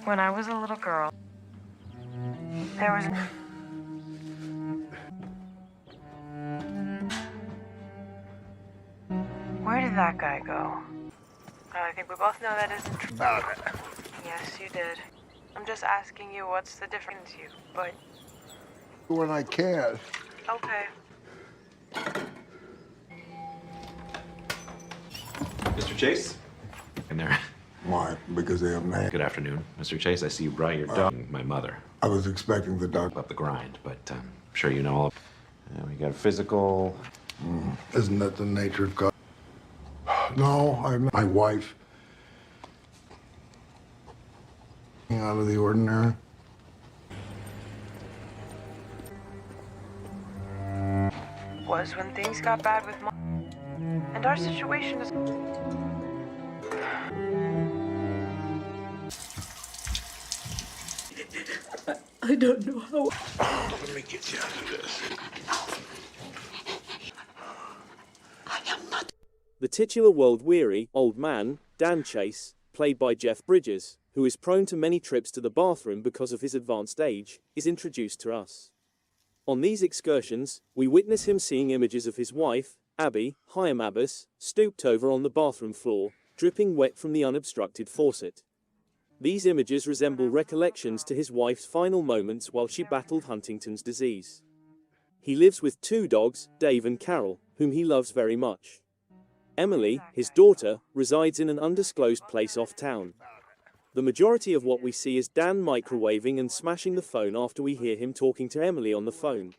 When I was a little girl, there was... Where did that guy go? I think we both know that isn't true. Yes, you did. I'm just asking you what's the difference, but... When I can. Okay. Mr. Chase? In there. Why? Because they have names. Good afternoon. Mr. Chase, I see you brought your dog. My mother. I was expecting the dog. Up the grind, but I'm sure you know all. We got a physical. Isn't that the nature of God? No, I'm not. My wife. Out of the ordinary. Was when things got bad with Mom. And our situation is... I don't know how. Let me get you out of this. I am not. The titular world-weary old man, Dan Chase, played by Jeff Bridges, who is prone to many trips to the bathroom because of his advanced age, is introduced to us. On these excursions, we witness him seeing images of his wife, Abby, Hyam stooped over on the bathroom floor, dripping wet from the unobstructed faucet. These images resemble recollections to his wife's final moments while she battled Huntington's disease. He lives with 2 dogs, Dave and Carol, whom he loves very much. Emily, his daughter, resides in an undisclosed place off-town. The majority of what we see is Dan microwaving and smashing the phone after we hear him talking to Emily on the phone.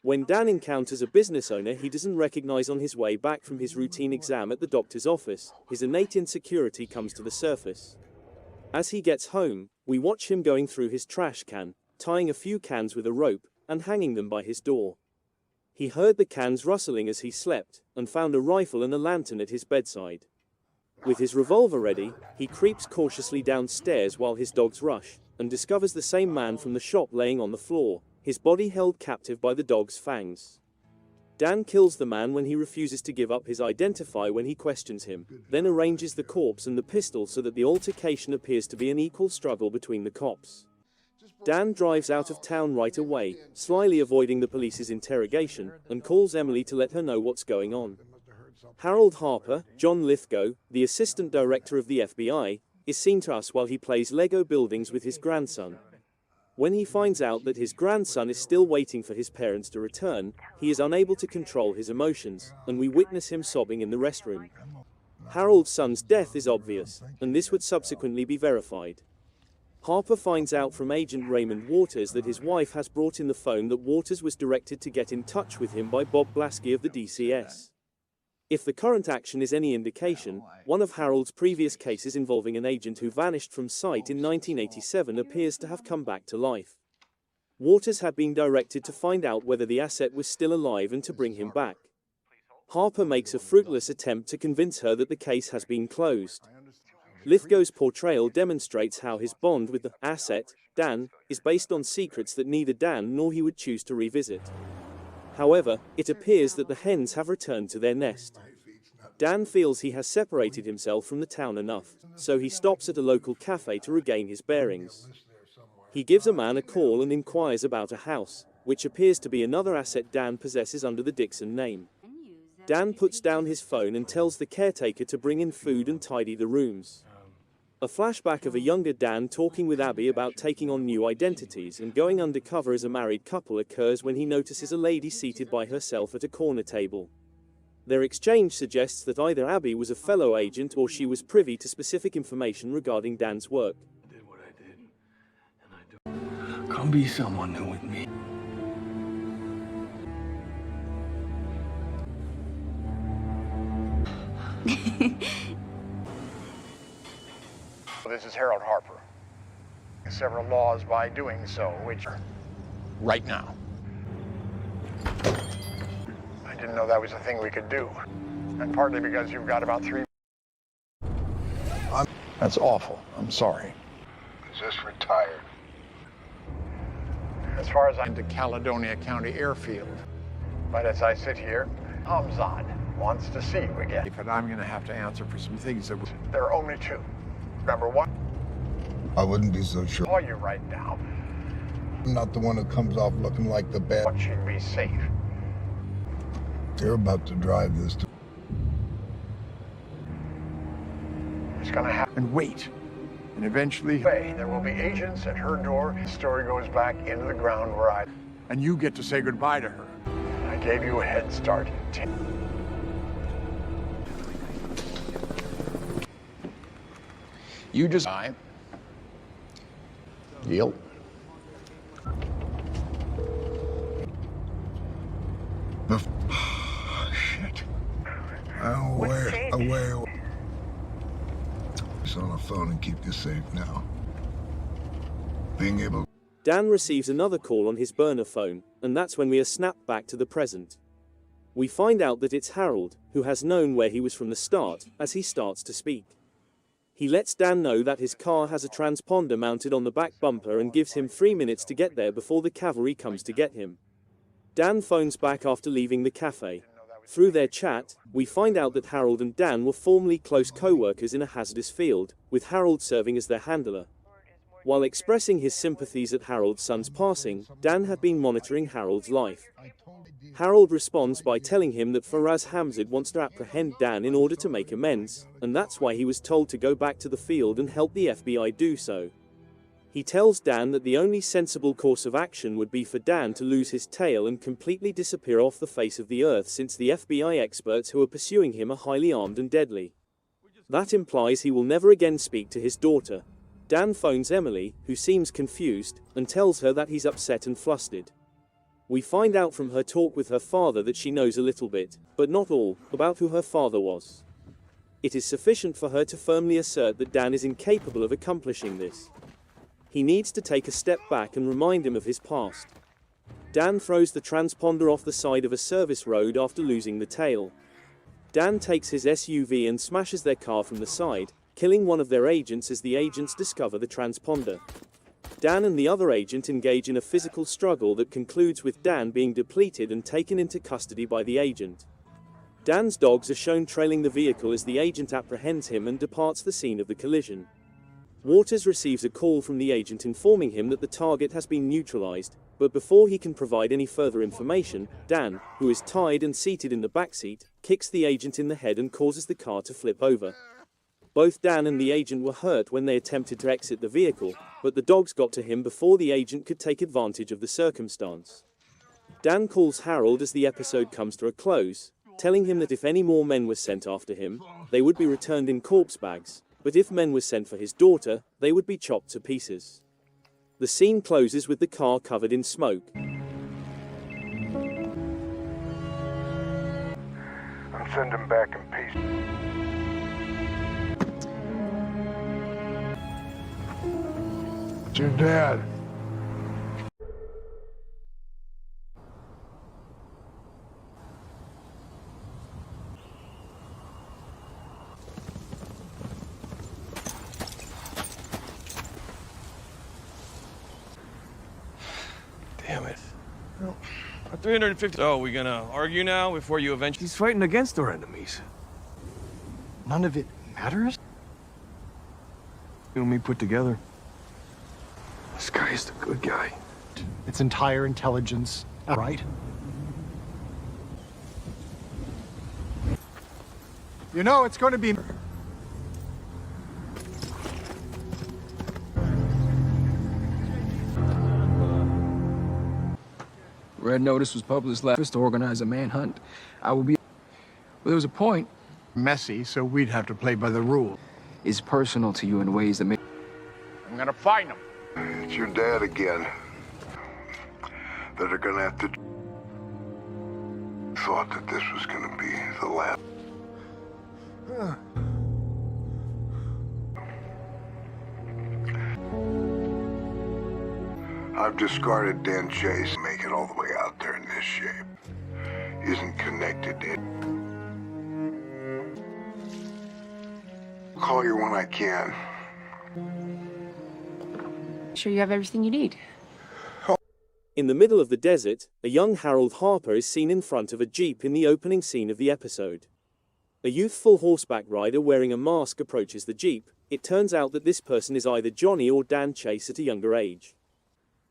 When Dan encounters a business owner he doesn't recognize on his way back from his routine exam at the doctor's office, his innate insecurity comes to the surface. As he gets home, we watch him going through his trash can, tying a few cans with a rope, and hanging them by his door. He heard the cans rustling as he slept, and found a rifle and a lantern at his bedside. With his revolver ready, he creeps cautiously downstairs while his dogs rush, and discovers the same man from the shop laying on the floor, his body held captive by the dog's fangs. Dan kills the man when he refuses to give up his identity when he questions him, then arranges the corpse and the pistol so that the altercation appears to be an equal struggle between the cops. Dan drives out of town right away, slyly avoiding the police's interrogation, and calls Emily to let her know what's going on. Harold Harper, John Lithgow, the assistant director of the FBI, is seen to us while he plays Lego buildings with his grandson. When he finds out that his grandson is still waiting for his parents to return, he is unable to control his emotions, and we witness him sobbing in the restroom. Harold's son's death is obvious, and this would subsequently be verified. Harper finds out from Agent Raymond Waters that his wife has brought in the phone that Waters was directed to get in touch with him by Bob Blasky of the DCS. If the current action is any indication, one of Harold's previous cases involving an agent who vanished from sight in 1987 appears to have come back to life. Waters had been directed to find out whether the asset was still alive and to bring him back. Harper makes a fruitless attempt to convince her that the case has been closed. Lithgow's portrayal demonstrates how his bond with the asset, Dan, is based on secrets that neither Dan nor he would choose to revisit. However, it appears that the hens have returned to their nest. Dan feels he has separated himself from the town enough, so he stops at a local cafe to regain his bearings. He gives a man a call and inquires about a house, which appears to be another asset Dan possesses under the Dixon name. Dan puts down his phone and tells the caretaker to bring in food and tidy the rooms. A flashback of a younger Dan talking with Abby about taking on new identities and going undercover as a married couple occurs when he notices a lady seated by herself at a corner table. Their exchange suggests that either Abby was a fellow agent or she was privy to specific information regarding Dan's work. I did what I did, and I don't. Come be someone new with me. This is Harold Harper. Several laws by doing so, which are right now. I didn't know that was a thing we could do. And partly because you've got about 3... That's awful. I'm sorry. Just retired. As far as I'm to Caledonia County Airfield. But as I sit here, Hamzad wants to see you again. But I'm going to have to answer for some things that... There are only 2. Number 1, I wouldn't be so sure. Call you right now. I'm not the one who comes off looking like the bad. But she'd be safe. They're about to drive this to... It's gonna happen. And wait. And eventually... There will be agents at her door. The story goes back into the ground where I... And you get to say goodbye to her. I gave you a head start. You just... Deal. Shit. Away. It's on the phone and keep you safe now. Being able... Dan receives another call on his burner phone, and that's when we are snapped back to the present. We find out that it's Harold, who has known where he was from the start, as he starts to speak. He lets Dan know that his car has a transponder mounted on the back bumper and gives him 3 minutes to get there before the cavalry comes to get him. Dan phones back after leaving the cafe. Through their chat, we find out that Harold and Dan were formerly close co-workers in a hazardous field, with Harold serving as their handler. While expressing his sympathies at Harold's son's passing, Dan had been monitoring Harold's life. Harold responds by telling him that Faraz Hamid wants to apprehend Dan in order to make amends, and that's why he was told to go back to the field and help the FBI do so. He tells Dan that the only sensible course of action would be for Dan to lose his tail and completely disappear off the face of the earth, since the FBI experts who are pursuing him are highly armed and deadly. That implies he will never again speak to his daughter. Dan phones Emily, who seems confused, and tells her that he's upset and flustered. We find out from her talk with her father that she knows a little bit, but not all, about who her father was. It is sufficient for her to firmly assert that Dan is incapable of accomplishing this. He needs to take a step back and remind him of his past. Dan throws the transponder off the side of a service road after losing the tail. Dan takes his SUV and smashes their car from the side, killing one of their agents as the agents discover the transponder. Dan and the other agent engage in a physical struggle that concludes with Dan being depleted and taken into custody by the agent. Dan's dogs are shown trailing the vehicle as the agent apprehends him and departs the scene of the collision. Waters receives a call from the agent informing him that the target has been neutralized, but before he can provide any further information, Dan, who is tied and seated in the backseat, kicks the agent in the head and causes the car to flip over. Both Dan and the agent were hurt when they attempted to exit the vehicle, but the dogs got to him before the agent could take advantage of the circumstance. Dan calls Harold as the episode comes to a close, telling him that if any more men were sent after him, they would be returned in corpse bags, but if men were sent for his daughter, they would be chopped to pieces. The scene closes with the car covered in smoke. I'm sending back in peace. It's your dad. Damn it. Well, 350. So, we gonna argue now before you eventually... He's fighting against our enemies. None of it matters? You and me put together. This guy is the good guy. Its entire intelligence, right? You know, it's going to be... Red notice was published last to organize a manhunt. I will be... Well, there was a point. Messy, so we'd have to play by the rules. It's personal to you in ways that make... I'm gonna find him. It's your dad again. That are gonna have to... Thought that this was gonna be the last... I've discarded Dan Chase. Make it all the way out there in this shape. Isn't connected to it. Call you when I can. Sure you have everything you need. In the middle of the desert, a young Harold Harper is seen in front of a jeep in the opening scene of the episode. A youthful horseback rider wearing a mask approaches the jeep. It turns out that this person is either Johnny or Dan Chase at a younger age.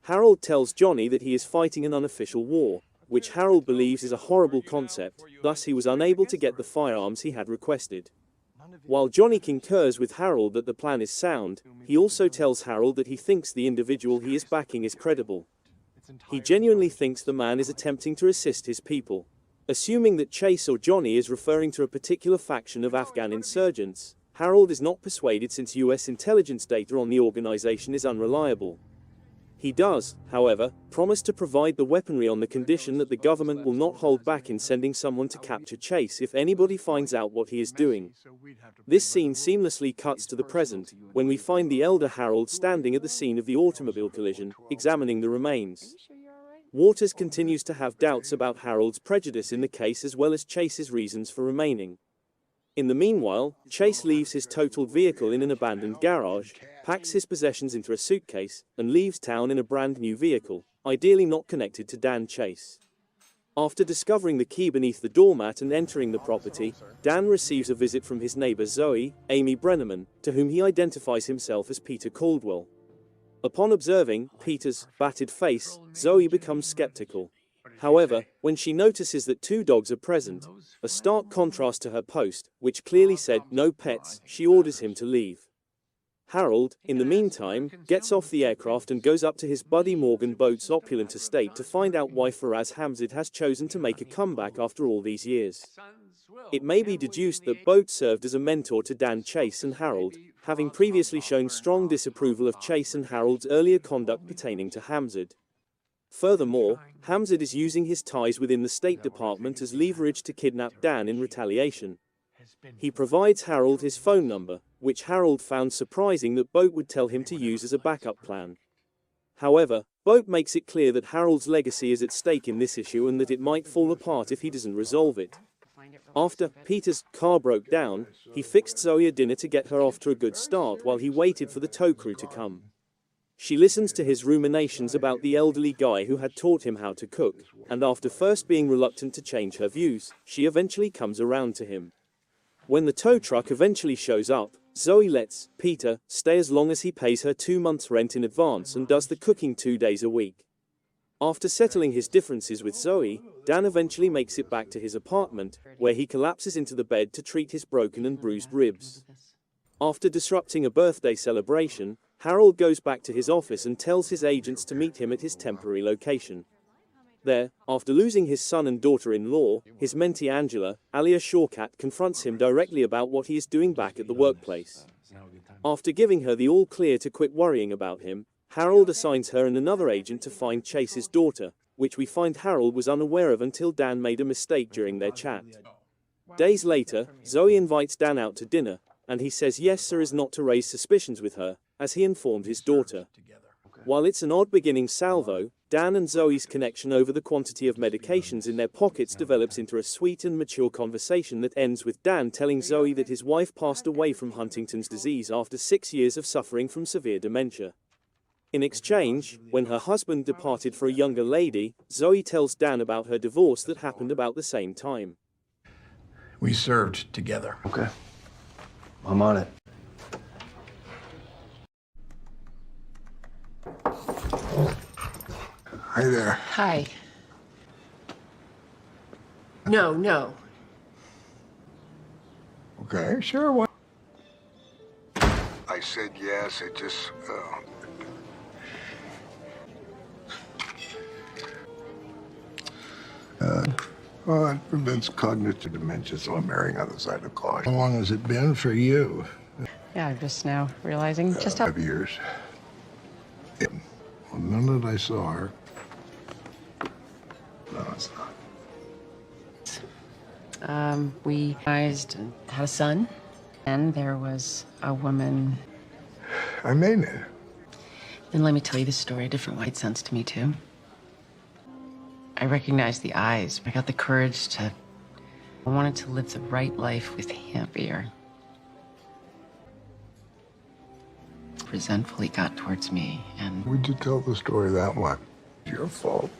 Harold tells Johnny that he is fighting an unofficial war, which Harold believes is a horrible concept, thus he was unable to get the firearms he had requested. While Johnny concurs with Harold that the plan is sound, he also tells Harold that he thinks the individual he is backing is credible. He genuinely thinks the man is attempting to assist his people. Assuming that Chase or Johnny is referring to a particular faction of Afghan insurgents, Harold is not persuaded since US intelligence data on the organization is unreliable. He does, however, promise to provide the weaponry on the condition that the government will not hold back in sending someone to capture Chase if anybody finds out what he is doing. This scene seamlessly cuts to the present, when we find the elder Harold standing at the scene of the automobile collision, examining the remains. Waters continues to have doubts about Harold's prejudice in the case as well as Chase's reasons for remaining. In the meanwhile, Chase leaves his totaled vehicle in an abandoned garage, packs his possessions into a suitcase, and leaves town in a brand new vehicle, ideally not connected to Dan Chase. After discovering the key beneath the doormat and entering the property, Dan receives a visit from his neighbor Zoe, Amy Brenneman, to whom he identifies himself as Peter Caldwell. Upon observing Peter's battered face, Zoe becomes skeptical. However, when she notices that 2 dogs are present, a stark contrast to her post, which clearly said no pets, she orders him to leave. Harold, in the meantime, gets off the aircraft and goes up to his buddy Morgan Boat's opulent estate to find out why Faraz Hamid has chosen to make a comeback after all these years. It may be deduced that Boat served as a mentor to Dan Chase and Harold, having previously shown strong disapproval of Chase and Harold's earlier conduct pertaining to Hamid. Furthermore, Hamid is using his ties within the State Department as leverage to kidnap Dan in retaliation. He provides Harold his phone number, which Harold found surprising that Boat would tell him to use as a backup plan. However, Boat makes it clear that Harold's legacy is at stake in this issue and that it might fall apart if he doesn't resolve it. After Peter's car broke down, he fixed Zoe a dinner to get her off to a good start while he waited for the tow crew to come. She listens to his ruminations about the elderly guy who had taught him how to cook, and after first being reluctant to change her views, she eventually comes around to him. When the tow truck eventually shows up, Zoe lets Peter stay as long as he pays her 2 months' rent in advance and does the cooking 2 days a week. After settling his differences with Zoe, Dan eventually makes it back to his apartment, where he collapses into the bed to treat his broken and bruised ribs. After disrupting a birthday celebration, Harold goes back to his office and tells his agents to meet him at his temporary location. There, after losing his son and daughter-in-law, his mentee Angela, Alia Shawkat confronts him directly about what he is doing back at the workplace. After giving her the all-clear to quit worrying about him, Harold assigns her and another agent to find Chase's daughter, which we find Harold was unaware of until Dan made a mistake during their chat. Days later, Zoe invites Dan out to dinner, and he says yes sir is not to raise suspicions with her, as he informed his daughter. While it's an odd beginning salvo, Dan and Zoe's connection over the quantity of medications in their pockets develops into a sweet and mature conversation that ends with Dan telling Zoe that his wife passed away from Huntington's disease after 6 years of suffering from severe dementia. In exchange, when her husband departed for a younger lady, Zoe tells Dan about her divorce that happened about the same time. We served together. Okay. I'm on it. Hi there. Hi. No. Okay, sure. What? I said yes. It just. Well, it prevents cognitive dementia, so I'm erring on the side of caution. How long has it been for you? Yeah, I'm just now realizing just how... 5 years. Yeah. Well, the minute I saw her. No, it's not. We raised and had a son, and there was a woman... I made it. Then let me tell you the story a different way. It made sense to me, too. I recognized the eyes. I got the courage to... I wanted to live the right life with him here. Resentfully got towards me, and... Would you tell the story that way? It's your fault.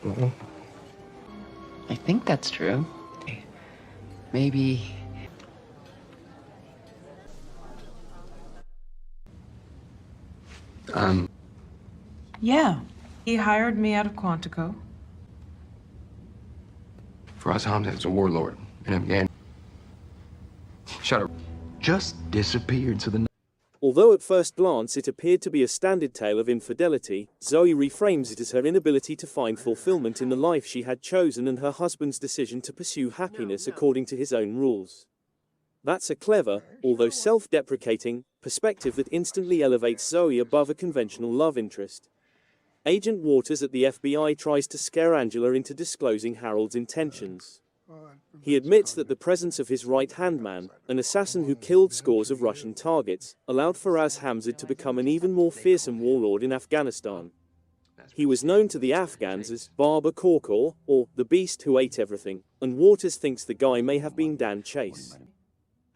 I think that's true. Maybe Yeah. He hired me out of Quantico. For us, Hamid's a warlord in Afghanistan. Shut up. Just disappeared to the... Although at first glance it appeared to be a standard tale of infidelity, Zoe reframes it as her inability to find fulfillment in the life she had chosen and her husband's decision to pursue happiness according to his own rules. That's a clever, although self-deprecating, perspective that instantly elevates Zoe above a conventional love interest. Agent Waters at the FBI tries to scare Angela into disclosing Harold's intentions. He admits that the presence of his right-hand man, an assassin who killed scores of Russian targets, allowed Faraz Hamzat to become an even more fearsome warlord in Afghanistan. He was known to the Afghans as Barber Korkor, or the Beast Who Ate Everything, and Waters thinks the guy may have been Dan Chase.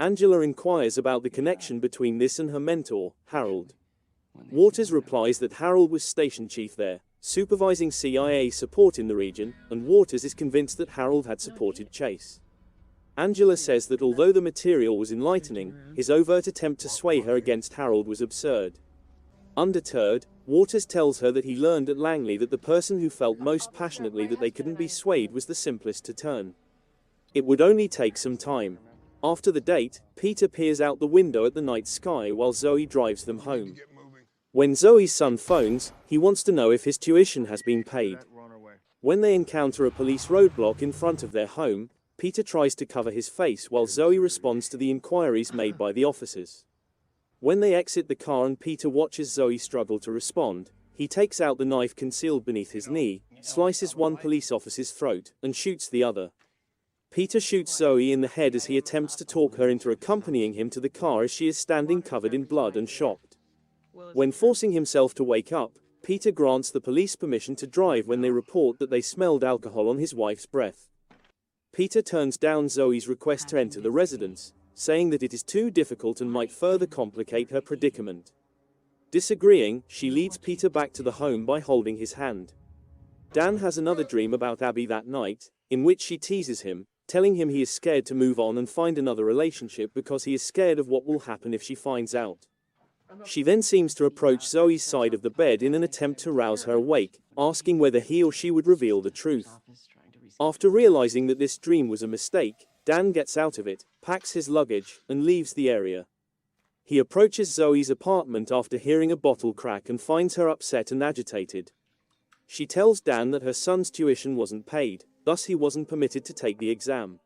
Angela inquires about the connection between this and her mentor, Harold. Waters replies that Harold was station chief there, supervising CIA support in the region, and Waters is convinced that Harold had supported Chase. Angela says that although the material was enlightening, his overt attempt to sway her against Harold was absurd. Undeterred, Waters tells her that he learned at Langley that the person who felt most passionately that they couldn't be swayed was the simplest to turn. It would only take some time. After the date, Peter peers out the window at the night sky while Zoe drives them home. When Zoe's son phones, he wants to know if his tuition has been paid. When they encounter a police roadblock in front of their home, Peter tries to cover his face while Zoe responds to the inquiries made by the officers. When they exit the car and Peter watches Zoe struggle to respond, he takes out the knife concealed beneath his knee, slices one police officer's throat, and shoots the other. Peter shoots Zoe in the head as he attempts to talk her into accompanying him to the car as she is standing covered in blood and shocked. When forcing himself to wake up, Peter grants the police permission to drive when they report that they smelled alcohol on his wife's breath. Peter turns down Zoe's request to enter the residence, saying that it is too difficult and might further complicate her predicament. Disagreeing, she leads Peter back to the home by holding his hand. Dan has another dream about Abby that night, in which she teases him, telling him he is scared to move on and find another relationship because he is scared of what will happen if she finds out. She then seems to approach Zoe's side of the bed in an attempt to rouse her awake, asking whether he or she would reveal the truth. After realizing that this dream was a mistake, Dan gets out of it, packs his luggage, and leaves the area. He approaches Zoe's apartment after hearing a bottle crack and finds her upset and agitated. She tells Dan that her son's tuition wasn't paid, thus he wasn't permitted to take the exam.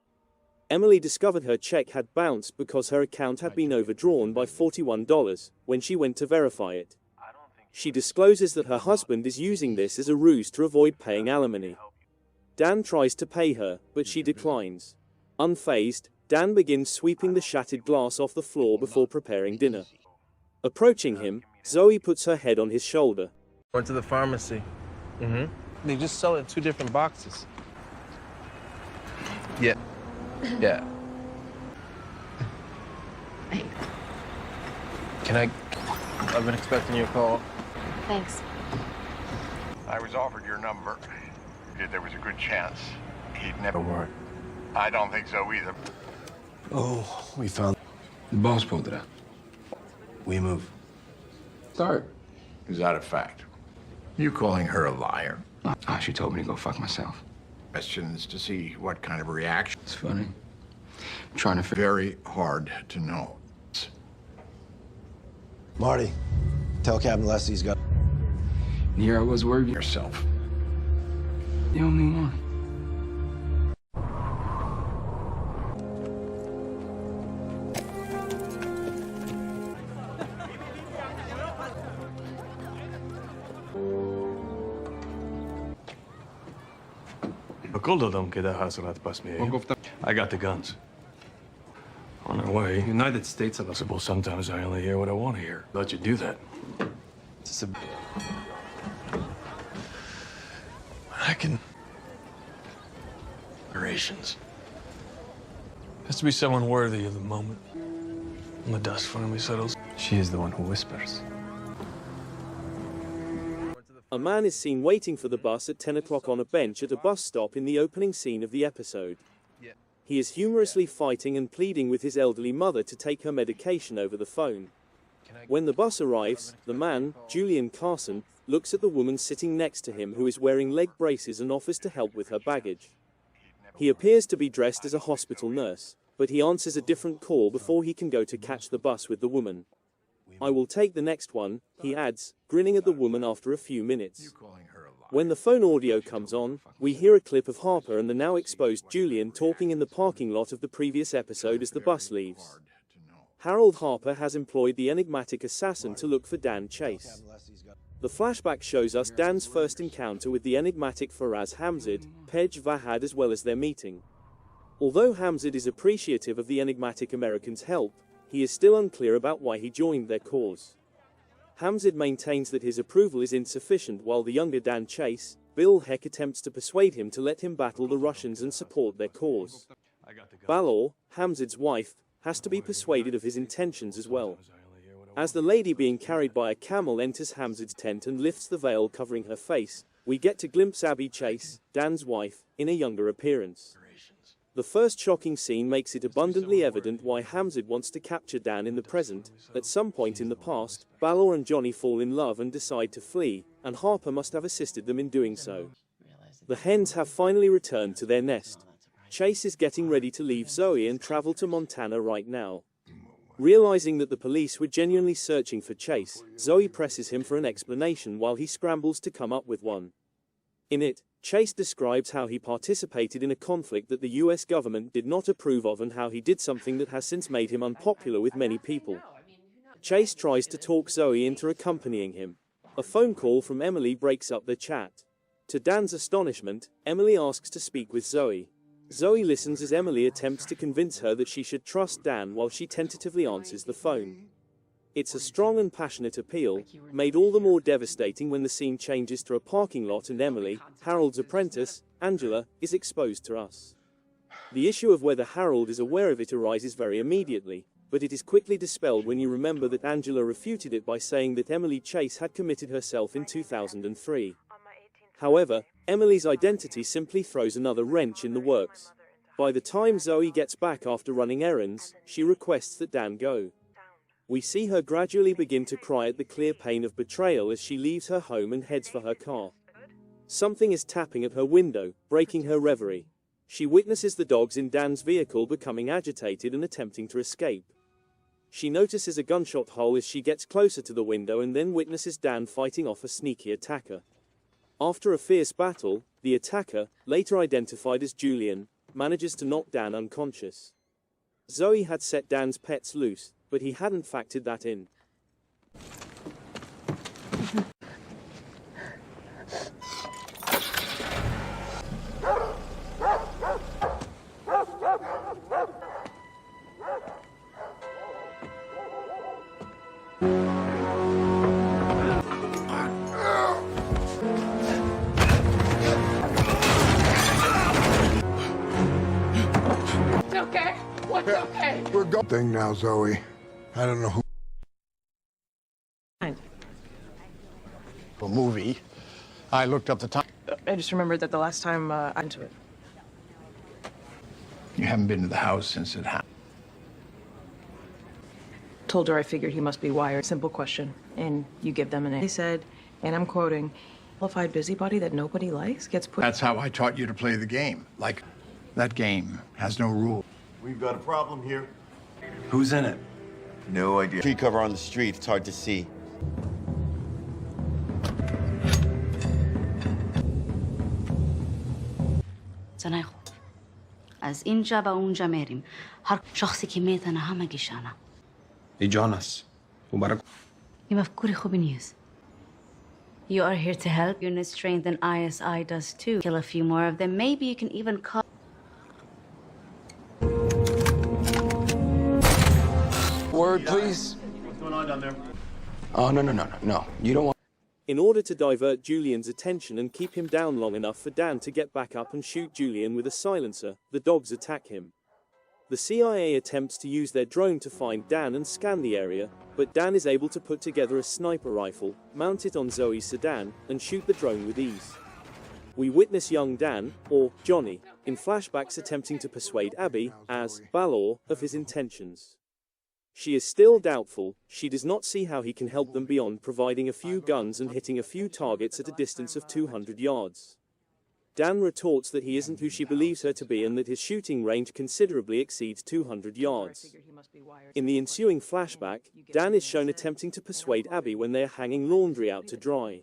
Emily discovered her check had bounced because her account had been overdrawn by $41 when she went to verify it. She discloses that her husband is using this as a ruse to avoid paying alimony. Dan tries to pay her, but she declines. Unfazed, Dan begins sweeping the shattered glass off the floor before preparing dinner. Approaching him, Zoe puts her head on his shoulder. Went to the pharmacy. They just sell it in 2 different boxes. Yeah. Yeah. I've been expecting your call. Thanks. I was offered your number. There was a good chance he'd never work. I don't think so either. Oh, we found... The boss pulled it out. We move. Start. Is that a fact? You calling her a liar? Ah, she told me to go fuck myself. Questions to see what kind of reaction. It's funny. I'm trying to figure... Very hard to know. Marty, tell Captain Leslie's got... And here I was worried. Yourself. The only one. I got the guns. On our way. United States of us. Well, sometimes I only hear what I want to hear. Let you do that. I can... Rations. Has to be someone worthy of the moment. When the dust finally settles. She is the one who whispers. A man is seen waiting for the bus at 10 o'clock on a bench at a bus stop in the opening scene of the episode. He is humorously fighting and pleading with his elderly mother to take her medication over the phone. When the bus arrives, the man, Julian Carson, looks at the woman sitting next to him who is wearing leg braces and offers to help with her baggage. He appears to be dressed as a hospital nurse, but he answers a different call before he can go to catch the bus with the woman. "I will take the next one," he adds, grinning at the woman after a few minutes. When the phone audio comes on, we hear a clip of Harper and the now exposed Julian talking in the parking lot of the previous episode as the bus leaves. Harold Harper has employed the enigmatic assassin to look for Dan Chase. The flashback shows us Dan's first encounter with the enigmatic Faraz Hamid, Pej Vahad, as well as their meeting. Although Hamid is appreciative of the enigmatic American's help, he is still unclear about why he joined their cause. Hamid maintains that his approval is insufficient, while the younger Dan Chase, Bill Heck, attempts to persuade him to let him battle the Russians and support their cause. Balor, Hamid's wife, has to be persuaded of his intentions as well. As the lady being carried by a camel enters Hamid's tent and lifts the veil covering her face, we get to glimpse Abby Chase, Dan's wife, in a younger appearance. The first shocking scene makes it abundantly evident why Hamid wants to capture Dan in the present. At some point in the past, Balor and Johnny fall in love and decide to flee, and Harper must have assisted them in doing so. The hens have finally returned to their nest. Chase is getting ready to leave Zoe and travel to Montana right now. Realizing that the police were genuinely searching for Chase, Zoe presses him for an explanation while he scrambles to come up with one. In it, Chase describes how he participated in a conflict that the US government did not approve of and how he did something that has since made him unpopular with many people. Chase tries to talk Zoe into accompanying him. A phone call from Emily breaks up the chat. To Dan's astonishment, Emily asks to speak with Zoe. Zoe listens as Emily attempts to convince her that she should trust Dan while she tentatively answers the phone. It's a strong and passionate appeal, made all the more devastating when the scene changes to a parking lot and Emily, Harold's apprentice, Angela, is exposed to us. The issue of whether Harold is aware of it arises very immediately, but it is quickly dispelled when you remember that Angela refuted it by saying that Emily Chase had committed herself in 2003. However, Emily's identity simply throws another wrench in the works. By the time Zoe gets back after running errands, she requests that Dan go. We see her gradually begin to cry at the clear pain of betrayal as she leaves her home and heads for her car. Something is tapping at her window, breaking her reverie. She witnesses the dogs in Dan's vehicle becoming agitated and attempting to escape. She notices a gunshot hole as she gets closer to the window and then witnesses Dan fighting off a sneaky attacker. After a fierce battle, the attacker, later identified as Julian, manages to knock Dan unconscious. Zoe had set Dan's pets loose, but he hadn't factored that in. Okay. We're going thing now, Zoe. I don't know who. A movie. I looked up the time. I just remembered that the last time I went to it. You haven't been to the house since it happened. Told her I figured he must be wired. Simple question. And you give them an A. They said, and I'm quoting, qualified busybody that nobody likes gets put. That's how I taught you to play the game. Like, that game has no rule. We've got a problem here. Who's in it? No idea. Tree cover on the street. It's hard to see. سناخو از اینجا به اونجا میریم هر شخصی که میتونه همه گیشانه جانس مبارک این مفکوری خوبی نیست. You are here to help unit strength and ISI does too. Kill a few more of them. Maybe you can even call. Word, please. What's going on down there? Oh, no. You don't want... In order to divert Julian's attention and keep him down long enough for Dan to get back up and shoot Julian with a silencer, the dogs attack him. The CIA attempts to use their drone to find Dan and scan the area, but Dan is able to put together a sniper rifle, mount it on Zoe's sedan, and shoot the drone with ease. We witness young Dan, or Johnny, in flashbacks attempting to persuade Abby, as Balor, of his intentions. She is still doubtful. She does not see how he can help them beyond providing a few guns and hitting a few targets at a distance of 200 yards. Dan retorts that he isn't who she believes her to be and that his shooting range considerably exceeds 200 yards. In the ensuing flashback, Dan is shown attempting to persuade Abby when they are hanging laundry out to dry.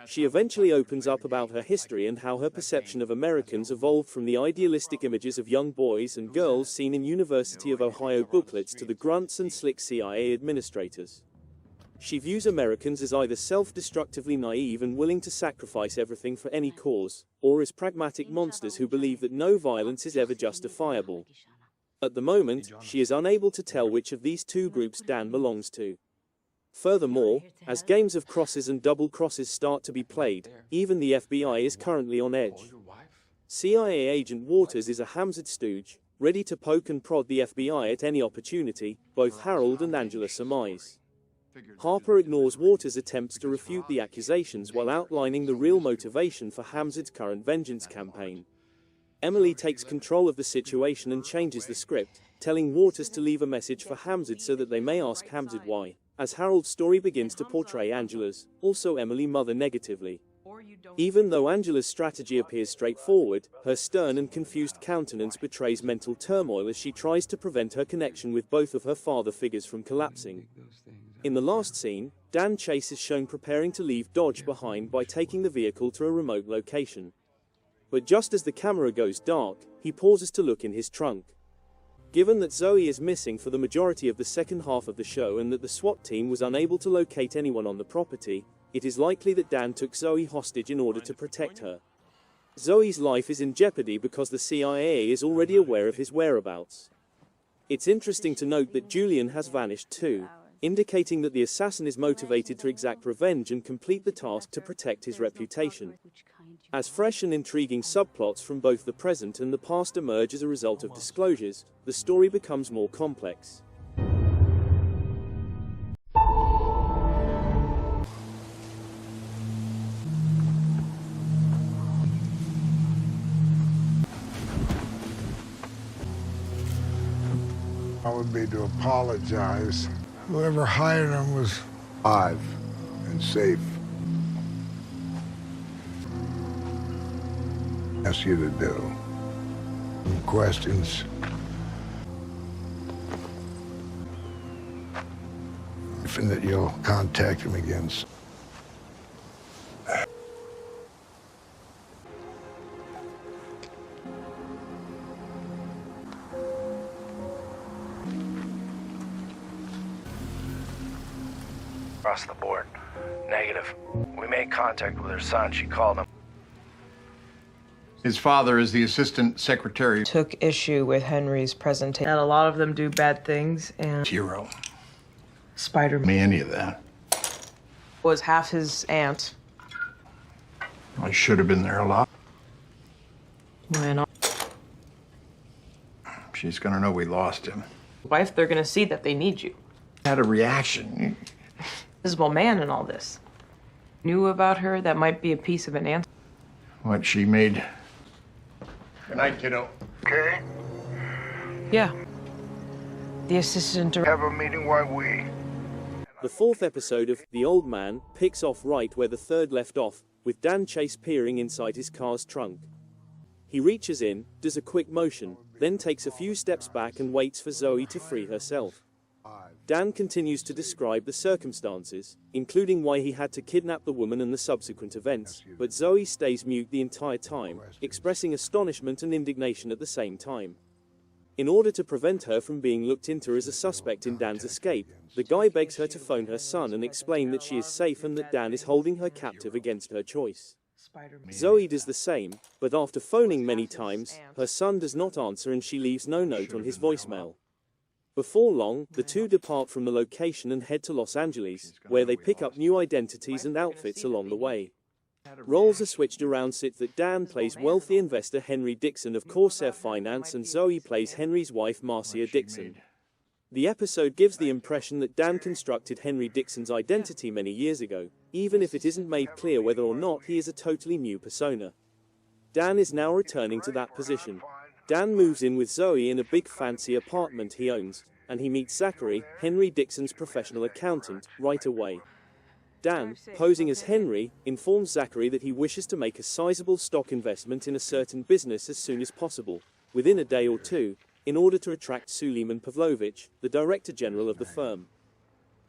She eventually opens up about her history and how her perception of Americans evolved from the idealistic images of young boys and girls seen in University of Ohio booklets to the grunts and slick CIA administrators. She views Americans as either self-destructively naive and willing to sacrifice everything for any cause, or as pragmatic monsters who believe that no violence is ever justifiable. At the moment, she is unable to tell which of these two groups Dan belongs to. Furthermore, as games of crosses and double crosses start to be played, even the FBI is currently on edge. CIA agent Waters is a Hamid stooge, ready to poke and prod the FBI at any opportunity, both Harold and Angela surmise. Harper ignores Waters' attempts to refute the accusations while outlining the real motivation for Hamid's current vengeance campaign. Emily takes control of the situation and changes the script, telling Waters to leave a message for Hamid so that they may ask Hamid why, as Harold's story begins to portray Angela's, also Emily, mother negatively. Even though Angela's strategy appears straightforward, her stern and confused countenance betrays mental turmoil as she tries to prevent her connection with both of her father figures from collapsing. In the last scene, Dan Chase is shown preparing to leave Dodge behind by taking the vehicle to a remote location. But just as the camera goes dark, he pauses to look in his trunk. Given that Zoe is missing for the majority of the second half of the show and that the SWAT team was unable to locate anyone on the property, it is likely that Dan took Zoe hostage in order to protect her. Zoe's life is in jeopardy because the CIA is already aware of his whereabouts. It's interesting to note that Julian has vanished too, indicating that the assassin is motivated to exact revenge and complete the task to protect his reputation. As fresh and intriguing subplots from both the present and the past emerge as a result of disclosures, the story becomes more complex. Would be to apologize. Whoever hired him was alive and safe. Ask you to do some questions. And that you'll contact him again. Across the board. Negative. We made contact with her son. She called him. His father is the assistant secretary. Took issue with Henry's presentation. That a lot of them do bad things and... Hero. Spider-Man. Me, any of that. Was half his aunt. I should have been there a lot. Why not? She's gonna know we lost him. Wife, they're gonna see that they need you. Had a reaction. Visible man in all this. Knew about her, that might be a piece of an answer. What she made. Good night, kiddo. Okay? Yeah. The assistant director. Have a meeting while we... The fourth episode of The Old Man picks off right where the third left off, with Dan Chase peering inside his car's trunk. He reaches in, does a quick motion, then takes a few steps back and waits for Zoe to free herself. Dan continues to describe the circumstances, including why he had to kidnap the woman and the subsequent events, but Zoe stays mute the entire time, expressing astonishment and indignation at the same time. In order to prevent her from being looked into as a suspect in Dan's escape, the guy begs her to phone her son and explain that she is safe and that Dan is holding her captive against her choice. Zoe does the same, but after phoning many times, her son does not answer and she leaves no note on his voicemail. Before long, the two depart from the location and head to Los Angeles, where they pick up new identities and outfits along the way. Roles are switched around such that Dan plays wealthy investor Henry Dixon of Corsair Finance and Zoe plays Henry's wife Marcia Dixon. The episode gives the impression that Dan constructed Henry Dixon's identity many years ago, even if it isn't made clear whether or not he is a totally new persona. Dan is now returning to that position. Dan moves in with Zoe in a big fancy apartment he owns, and he meets Zachary, Henry Dixon's professional accountant, right away. Dan, posing as Henry, informs Zachary that he wishes to make a sizable stock investment in a certain business as soon as possible, within a day or two, in order to attract Suleiman Pavlovich, the director general of the firm.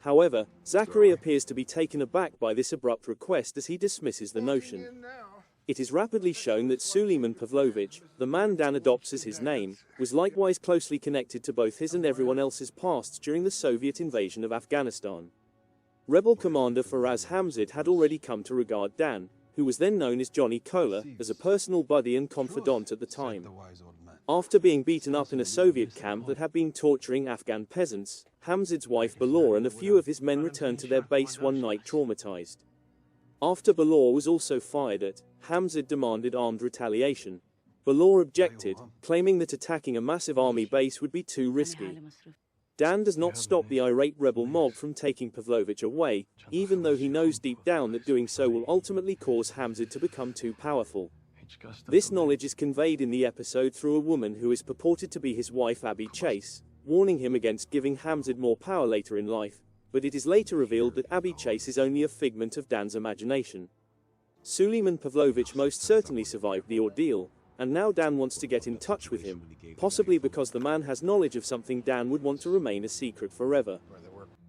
However, Zachary appears to be taken aback by this abrupt request as he dismisses the notion. It is rapidly shown that Suleiman Pavlovich, the man Dan adopts as his name, was likewise closely connected to both his and everyone else's pasts during the Soviet invasion of Afghanistan. Rebel commander Faraz Hamzid had already come to regard Dan, who was then known as Johnny Cola, as a personal buddy and confidant at the time. After being beaten up in a Soviet camp that had been torturing Afghan peasants, Hamzid's wife Balor and a few of his men returned to their base one night traumatized. After Balor was also fired at, Hamzid demanded armed retaliation. Balor objected, claiming that attacking a massive army base would be too risky. Dan does not stop the irate rebel mob from taking Pavlovich away, even though he knows deep down that doing so will ultimately cause Hamzid to become too powerful. This knowledge is conveyed in the episode through a woman who is purported to be his wife Abby Chase, warning him against giving Hamzid more power later in life, but it is later revealed that Abby Chase is only a figment of Dan's imagination. Suleiman Pavlovich most certainly survived the ordeal, and now Dan wants to get in touch with him, possibly because the man has knowledge of something Dan would want to remain a secret forever.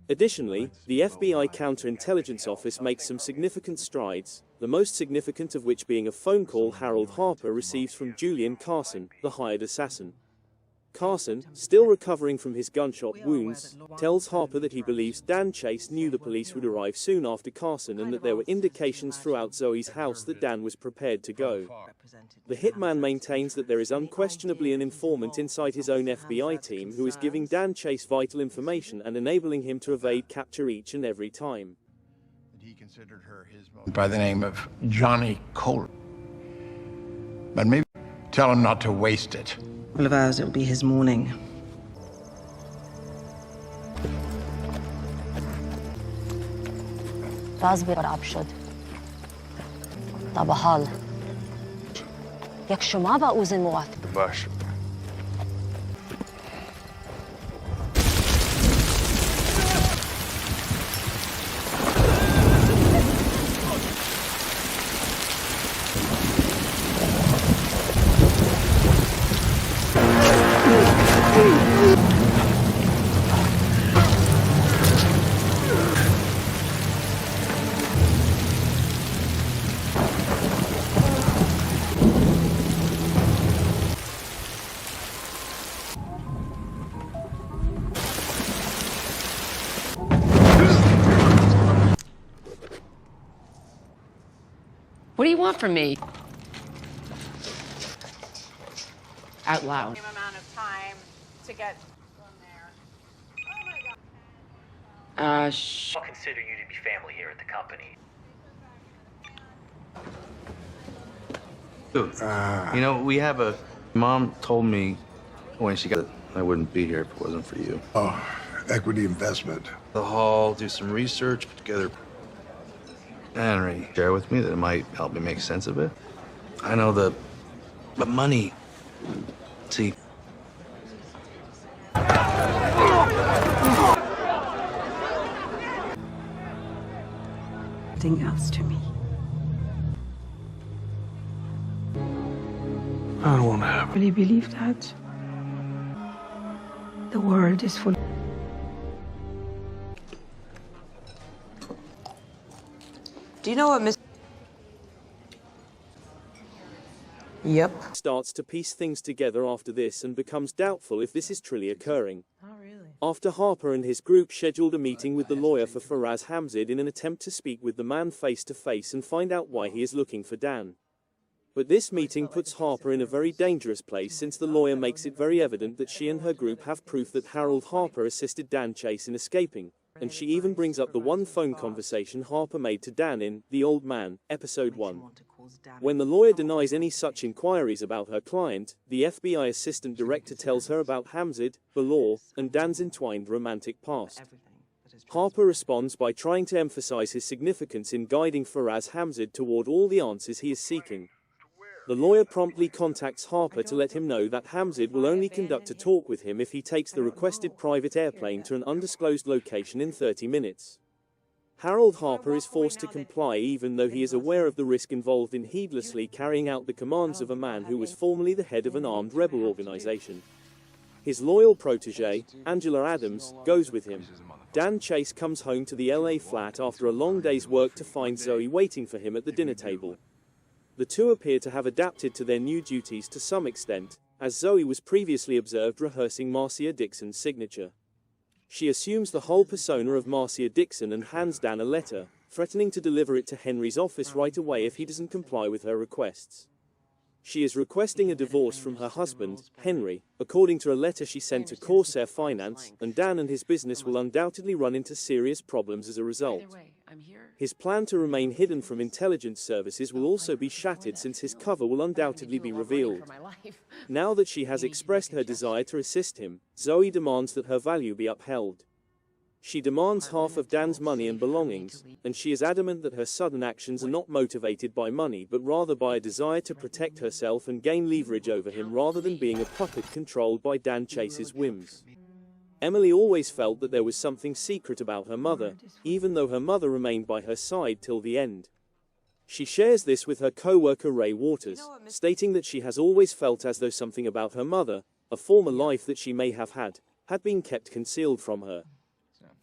Additionally, the FBI Counterintelligence Office makes some significant strides, the most significant of which being a phone call Harold Harper receives from Julian Carson, the hired assassin. Carson, still recovering from his gunshot wounds, tells Harper that he believes Dan Chase knew the police would arrive soon after Carson and that there were indications throughout Zoe's house that Dan was prepared to go. The hitman maintains that there is unquestionably an informant inside his own FBI team who is giving Dan Chase vital information and enabling him to evade capture each and every time. By the name of Johnny Cola. But maybe tell him not to waste it. All of ours, it'll be his morning. راز آب شد تا به حال یک شما با اوزن موافق باش What do you want from me? Out loud. Amount of time to get from there. I'll consider you to be family here at the company. You know, we have a... Mom told me when she got it, I wouldn't be here if it wasn't for you. Oh, equity investment. The hall, do some research, put together... Henry, share with me that it might help me make sense of it. I know but money... See... Nothing else to me. I don't want to have it. Really believe that? The world is full. Do you know what Miss... Yep. Starts to piece things together after this and becomes doubtful if this is truly occurring. Oh, really? After Harper and his group scheduled a meeting with the lawyer for Faraz Hamzid in an attempt to speak with the man face to face and find out why he is looking for Dan. But this meeting puts Harper in a very dangerous place since the lawyer makes it very evident that she and her group have proof that Harold Harper assisted Dan Chase in escaping, and she even brings up the one phone conversation Harper made to Dan in The Old Man, Episode 1. When the lawyer denies any such inquiries about her client, the FBI assistant director tells her about Hamzid, Balor, and Dan's entwined romantic past. Harper responds by trying to emphasize his significance in guiding Faraz Hamzid toward all the answers he is seeking. The lawyer promptly contacts Harper to let him know that Hamid will only conduct a talk with him if he takes the requested private airplane to an undisclosed location in 30 minutes. Harold Harper is forced to comply even though he is aware of the risk involved in heedlessly carrying out the commands of a man who was formerly the head of an armed rebel organization. His loyal protege, Angela Adams, goes with him. Dan Chase comes home to the LA flat after a long day's work to find Zoe waiting for him at the dinner table. The two appear to have adapted to their new duties to some extent, as Zoe was previously observed rehearsing Marcia Dixon's signature. She assumes the whole persona of Marcia Dixon and hands Dan a letter, threatening to deliver it to Henry's office right away if he doesn't comply with her requests. She is requesting a divorce from her husband, Henry, according to a letter she sent to Corsair Finance, and Dan and his business will undoubtedly run into serious problems as a result. His plan to remain hidden from intelligence services will also be shattered since his cover will undoubtedly be revealed. Now that she has expressed her desire to assist him, Zoe demands that her value be upheld. She demands half of Dan's money and belongings, and she is adamant that her sudden actions are not motivated by money but rather by a desire to protect herself and gain leverage over him rather than being a puppet controlled by Dan Chase's whims. Emily always felt that there was something secret about her mother, even though her mother remained by her side till the end. She shares this with her co-worker Ray Waters, stating that she has always felt as though something about her mother, a former life that she may have had been kept concealed from her.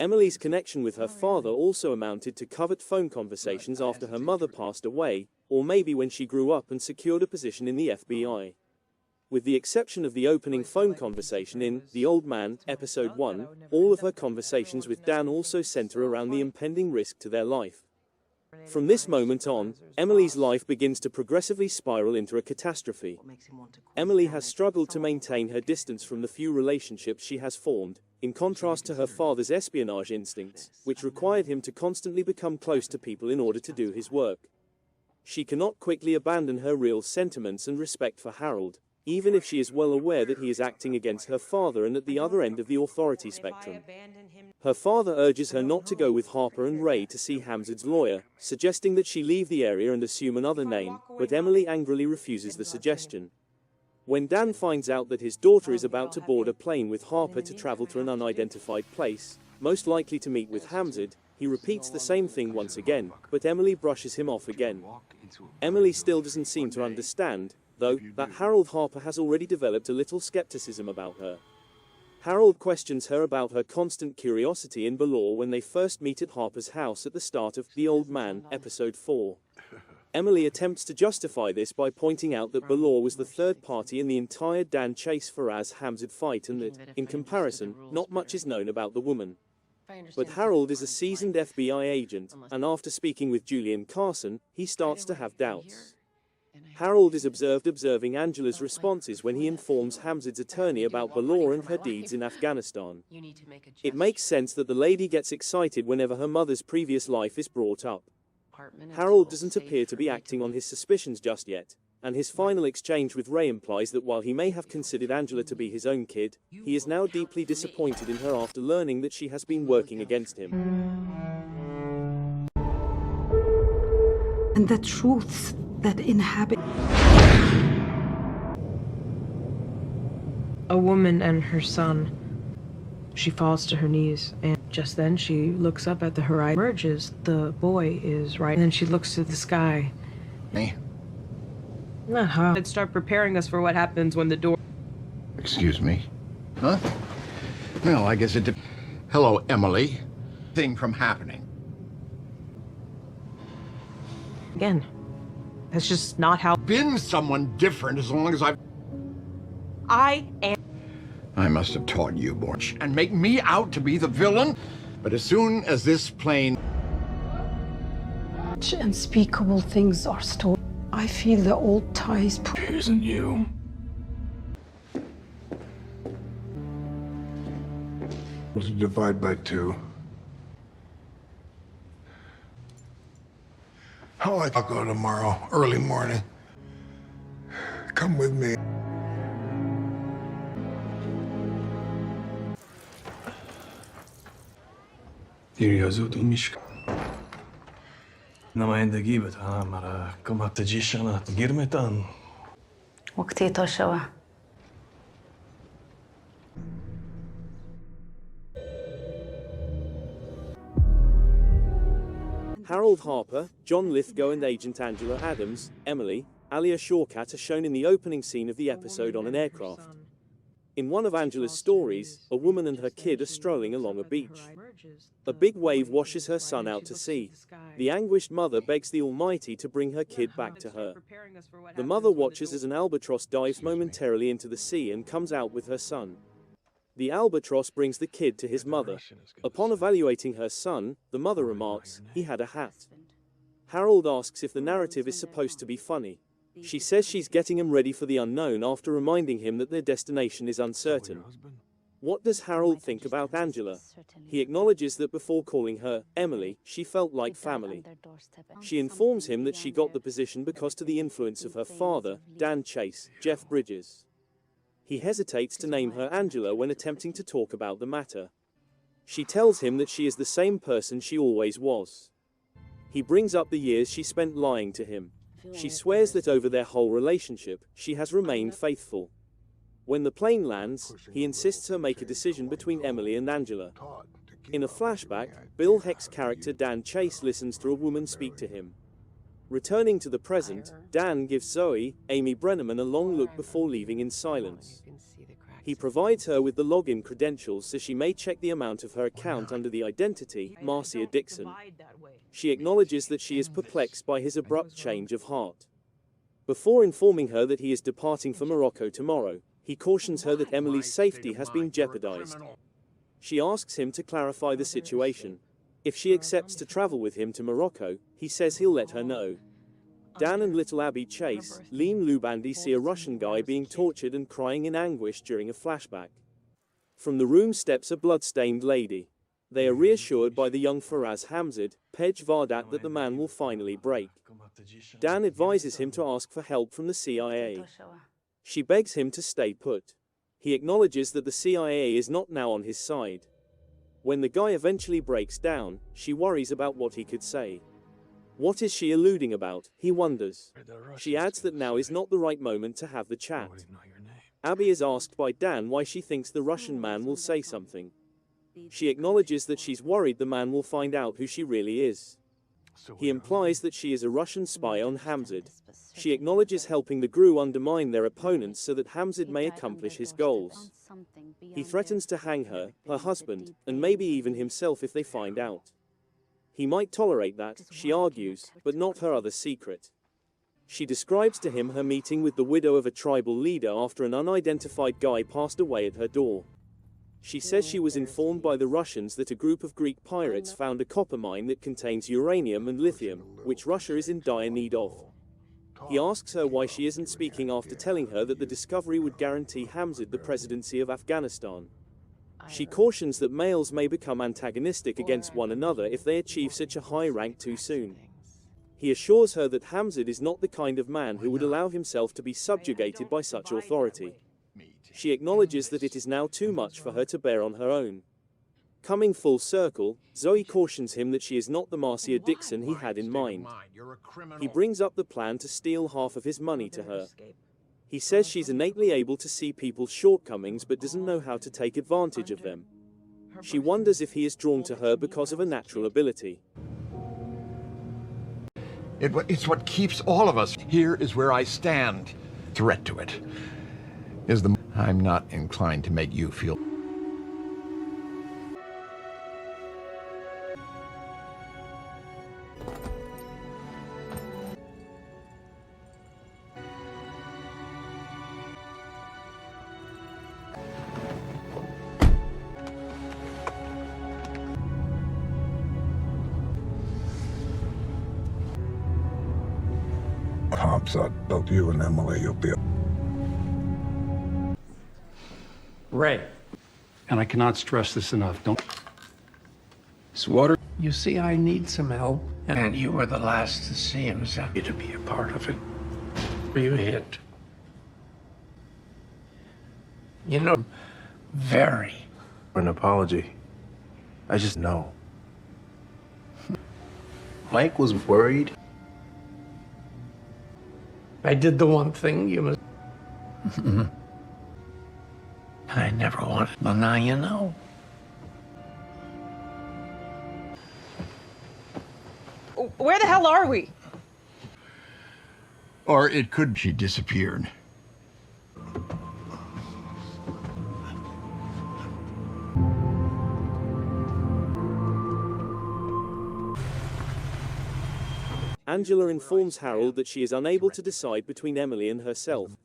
Emily's connection with her father also amounted to covert phone conversations after her mother passed away, or maybe when she grew up and secured a position in the FBI. With the exception of the opening phone conversation in The Old Man, Episode 1, all of her conversations with Dan also center around the impending risk to their life. From this moment on, Emily's life begins to progressively spiral into a catastrophe. Emily has struggled to maintain her distance from the few relationships she has formed, in contrast to her father's espionage instincts, which required him to constantly become close to people in order to do his work. She cannot quickly abandon her real sentiments and respect for Harold, even if she is well aware that he is acting against her father and at the other end of the authority spectrum. Her father urges her not to go with Harper and Ray to see Hamid's lawyer, suggesting that she leave the area and assume another name, but Emily angrily refuses the suggestion. When Dan finds out that his daughter is about to board a plane with Harper to travel to an unidentified place, most likely to meet with Hamid, he repeats the same thing once again, but Emily brushes him off again. Emily still doesn't seem to understand, though, that Harold Harper has already developed a little skepticism about her. Harold questions her about her constant curiosity in Balor when they first meet at Harper's house at the start of The Old Man, Episode 4. Emily attempts to justify this by pointing out that Balor was the third party in the entire Dan Chase-Faraz Hamid fight and that, in comparison, not much is known about the woman. But Harold is a seasoned FBI agent, and after speaking with Julian Carson, he starts to have doubts. Harold is observed observing Angela's responses when he informs Hamid's attorney about Balor and her deeds in Afghanistan. It makes sense that the lady gets excited whenever her mother's previous life is brought up. Harold doesn't appear to be acting on his suspicions just yet, and his final exchange with Ray implies that while he may have considered Angela to be his own kid, he is now deeply disappointed in her after learning that she has been working against him. And the truths that inhabit. A woman and her son. She falls to her knees, and just then she looks up at the horizon. Emerges, the boy is right, and then she looks to the sky. Me? Let's start preparing us for what happens when the door... Excuse me? Huh? Well, I guess it did. Hello, Emily. Thing from happening. Again. That's just not how... Been someone different as long as I've... I am... I must have taught you, Borch, and make me out to be the villain. But as soon as this plane... Unspeakable things are stored. I feel the old ties... It isn't you. To divide by 2. I'll go tomorrow, early morning. Come with me. نمایندگی به تنم مرا کمک تجیشنا گیر میتن وقتي طشوا. Harold Harper, John Lithgow and Agent Angela Adams, Emily, Alia Shawkat are shown in the opening scene of the episode on an aircraft. In one of Angela's stories, a woman and her kid are strolling along a beach. A big wave washes her son out to sea. The anguished mother begs the Almighty to bring her kid back to her. The mother watches as an albatross dives momentarily into the sea and comes out with her son. The albatross brings the kid to his mother. Upon evaluating her son, the mother remarks, "He had a hat." Harold asks if the narrative is supposed to be funny. She says she's getting him ready for the unknown after reminding him that their destination is uncertain. What does Harold think about Angela? He acknowledges that before calling her Emily, she felt like family. She informs him that she got the position because to the influence of her father, Dan Chase, Jeff Bridges. He hesitates to name her Angela when attempting to talk about the matter. She tells him that she is the same person she always was. He brings up the years she spent lying to him. She swears that over their whole relationship, she has remained faithful. When the plane lands, he insists her make a decision between Emily and Angela. In a flashback, Bill Heck's character Dan Chase listens to a woman speak to him. Returning to the present, Dan gives Zoe, Amy Brenneman, a long look before leaving in silence. He provides her with the login credentials so she may check the amount of her account under the identity, Marcia Dixon. She acknowledges that she is perplexed by his abrupt change of heart. Before informing her that he is departing for Morocco tomorrow, he cautions her that Emily's safety has been jeopardized. She asks him to clarify the situation. If she accepts to travel with him to Morocco, he says he'll let her know. Dan and little Abby Chase, Lean Lubandi, see a Russian guy being tortured and crying in anguish during a flashback. From the room steps a blood-stained lady. They are reassured by the young Faraz Hamzid, Pej Vardat, that the man will finally break. Dan advises him to ask for help from the CIA. She begs him to stay put. He acknowledges that the CIA is not now on his side. When the guy eventually breaks down, she worries about what he could say. What is she alluding about, he wonders. She adds that now is not the right moment to have the chat. Abby is asked by Dan why she thinks the Russian man will say something. She acknowledges that she's worried the man will find out who she really is. He implies that she is a Russian spy on Hamzid. She acknowledges helping the GRU undermine their opponents so that Hamzid may accomplish his goals. He threatens to hang her, her husband, and maybe even himself if they find out. He might tolerate that, she argues, but not her other secret. She describes to him her meeting with the widow of a tribal leader after an unidentified guy passed away at her door. She says she was informed by the Russians that a group of Greek pirates found a copper mine that contains uranium and lithium, which Russia is in dire need of. He asks her why she isn't speaking after telling her that the discovery would guarantee Hamzid the presidency of Afghanistan. She cautions that males may become antagonistic against one another if they achieve such a high rank too soon. He assures her that Hamzid is not the kind of man who would allow himself to be subjugated by such authority. She acknowledges that it is now too much for her to bear on her own. Coming full circle, Zoe cautions him that she is not the Marcia Dixon he had in mind. He brings up the plan to steal half of his money to her. He says she's innately able to see people's shortcomings but doesn't know how to take advantage of them. She wonders if he is drawn to her because of a natural ability. It's what keeps all of us. Here is where I stand. Threat to it is the... I'm not inclined to make you feel... Pops up, both you and Emily, you'll be... Ray, and I cannot stress this enough, don't... This water... You see, I need some help, and you were the last to see him, so you to be a part of it. You hit. You know, very. An apology. I just know. Mike was worried. I did the one thing you must... I never wanted. Well, now you know. Where the hell are we? Or it could she disappeared. Angela informs Harold that she is unable to decide between Emily and herself.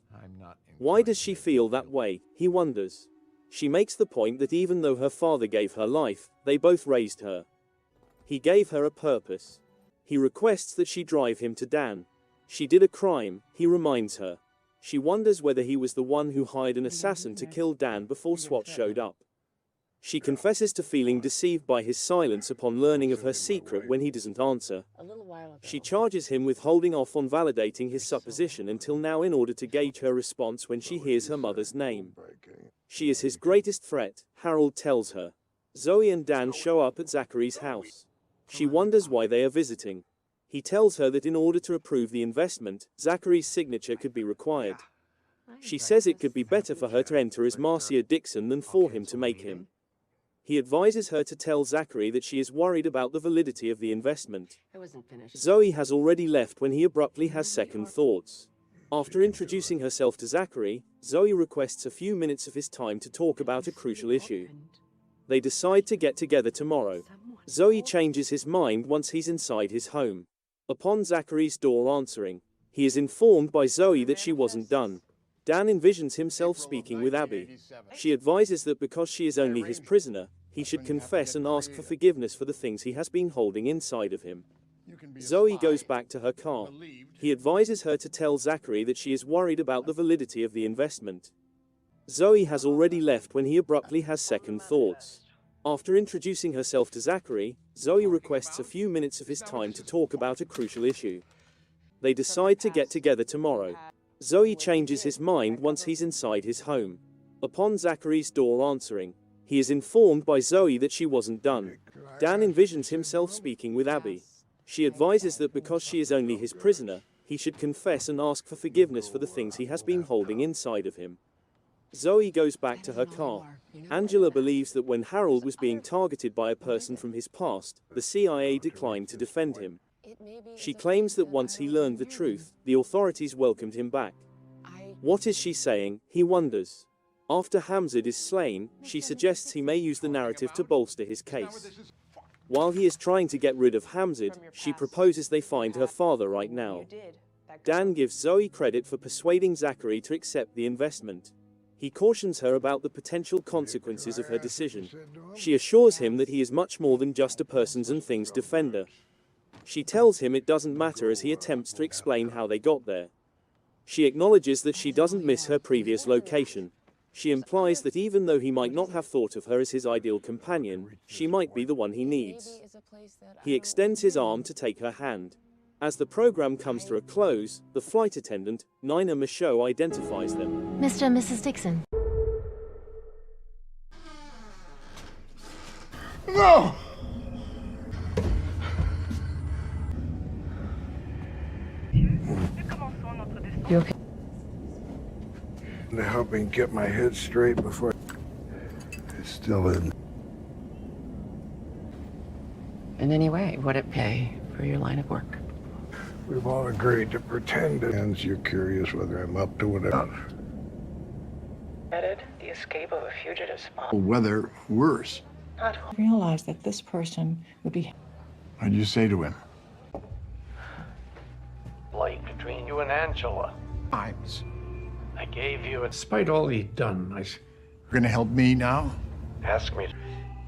Why does she feel that way, he wonders. She makes the point that even though her father gave her life, they both raised her. He gave her a purpose. He requests that she drive him to Dan. She did a crime, he reminds her. She wonders whether he was the one who hired an assassin to kill Dan before SWAT showed up. She confesses to feeling deceived by his silence upon learning of her secret when he doesn't answer. She charges him with holding off on validating his supposition until now in order to gauge her response when she hears her mother's name. She is his greatest threat, Harold tells her. Zoe and Dan show up at Zachary's house. She wonders why they are visiting. He tells her that in order to approve the investment, Zachary's signature could be required. She says it could be better for her to enter as Marcia Dixon than for him to make him. He advises her to tell Zachary that she is worried about the validity of the investment. Zoe has already left when he abruptly has second thoughts. After introducing herself to Zachary, Zoe requests a few minutes of his time to talk about a crucial issue. They decide to get together tomorrow. Zoe changes his mind once he's inside his home. Upon Zachary's door answering, he is informed by Zoe that she wasn't done. Dan envisions himself speaking with Abby. She advises that because she is only his prisoner, he should confess and ask for forgiveness for the things he has been holding inside of him. Zoe goes back to her car. He advises her to tell Zachary that she is worried about the validity of the investment. Zoe has already left when he abruptly has second thoughts. After introducing herself to Zachary, Zoe requests a few minutes of his time to talk about a crucial issue. They decide to get together tomorrow. Zoe changes his mind once he's inside his home. Upon Zachary's door answering, he is informed by Zoe that she wasn't done. Dan envisions himself speaking with Abby. She advises that because she is only his prisoner, he should confess and ask for forgiveness for the things he has been holding inside of him. Zoe goes back to her car. Angela believes that when Harold was being targeted by a person from his past, the CIA declined to defend him. She claims that once he learned the truth, the authorities welcomed him back. What is she saying, he wonders. After Hamid is slain, she suggests he may use the narrative to bolster his case. While he is trying to get rid of Hamid, she proposes they find her father right now. Dan gives Zoe credit for persuading Zachary to accept the investment. He cautions her about the potential consequences of her decision. She assures him that he is much more than just a persons and things defender. She tells him it doesn't matter as he attempts to explain how they got there. She acknowledges that she doesn't miss her previous location. She implies that even though he might not have thought of her as his ideal companion, she might be the one he needs. He extends his arm to take her hand. As the program comes to a close, the flight attendant, Nina Michaud, identifies them. Mr. and Mrs. Dixon. No! You okay? To help me get my head straight before it's still in. In any way, would it pay for your line of work? We've all agreed to pretend and you're curious whether I'm up to whatever. Headed the escape of a fugitive spot. Whether worse. Realize that this person would be. What'd you say to him? Like between you and Angela. I gave you it. Despite all he'd done, You're gonna help me now? ask me.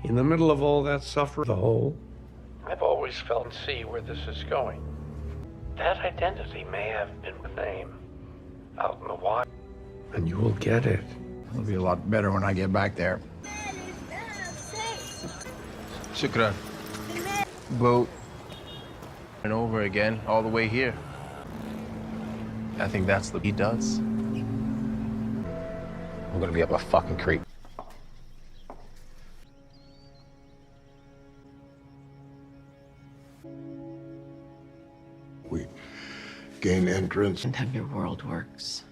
In the middle of all that suffering, the whole, I've always felt and see where this is going. That identity may have been the name out in the wild. And you will get it. It'll be a lot better when I get back there. Shukran. Boat and over again, all the way here. I think that's what he does. I'm gonna be up a fucking creek. We gain entrance. And how your world works.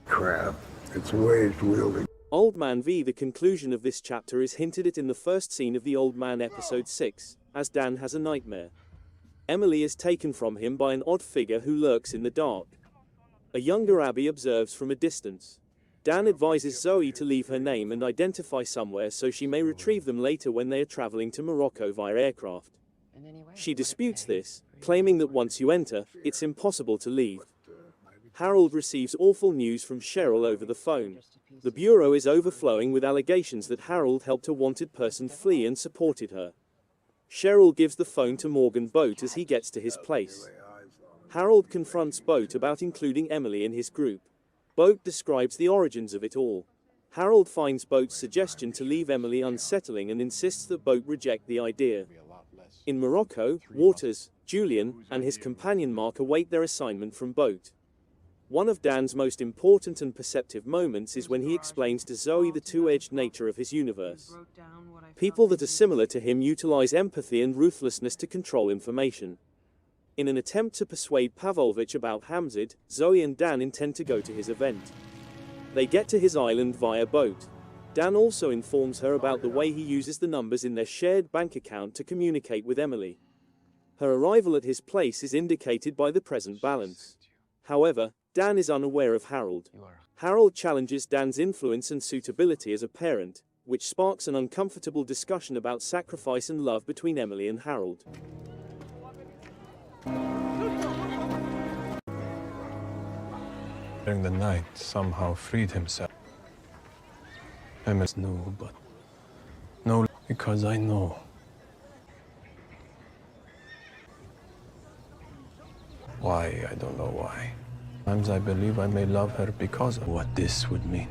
Crap. It's wage-wielding. Old Man V. The conclusion of this chapter is hinted at in the first scene of The Old Man episode 6, as Dan has a nightmare. Emily is taken from him by an odd figure who lurks in the dark. A younger Abby observes from a distance. Dan advises Zoe to leave her name and identify somewhere so she may retrieve them later when they are traveling to Morocco via aircraft. She disputes this, claiming that once you enter, it's impossible to leave. Harold receives awful news from Cheryl over the phone. The bureau is overflowing with allegations that Harold helped a wanted person flee and supported her. Cheryl gives the phone to Morgan Boat as he gets to his place. Harold confronts Boat about including Emily in his group. Boat describes the origins of it all. Harold finds Boat's suggestion to leave Emily unsettling and insists that Boat reject the idea. In Morocco, Waters, Julian, and his companion Mark await their assignment from Boat. One of Dan's most important and perceptive moments is when he explains to Zoe the two-edged nature of his universe. People that are similar to him utilize empathy and ruthlessness to control information. In an attempt to persuade Pavlovich about Hamid, Zoe and Dan intend to go to his event. They get to his island via boat. Dan also informs her about the way he uses the numbers in their shared bank account to communicate with Emily. Her arrival at his place is indicated by the present balance. However, Dan is unaware of Harold. Harold challenges Dan's influence and suitability as a parent, which sparks an uncomfortable discussion about sacrifice and love between Emily and Harold. During the night, somehow freed himself. Emmett knew, but no, because I know. Why, I don't know why. Sometimes I believe I may love her because of what this would mean.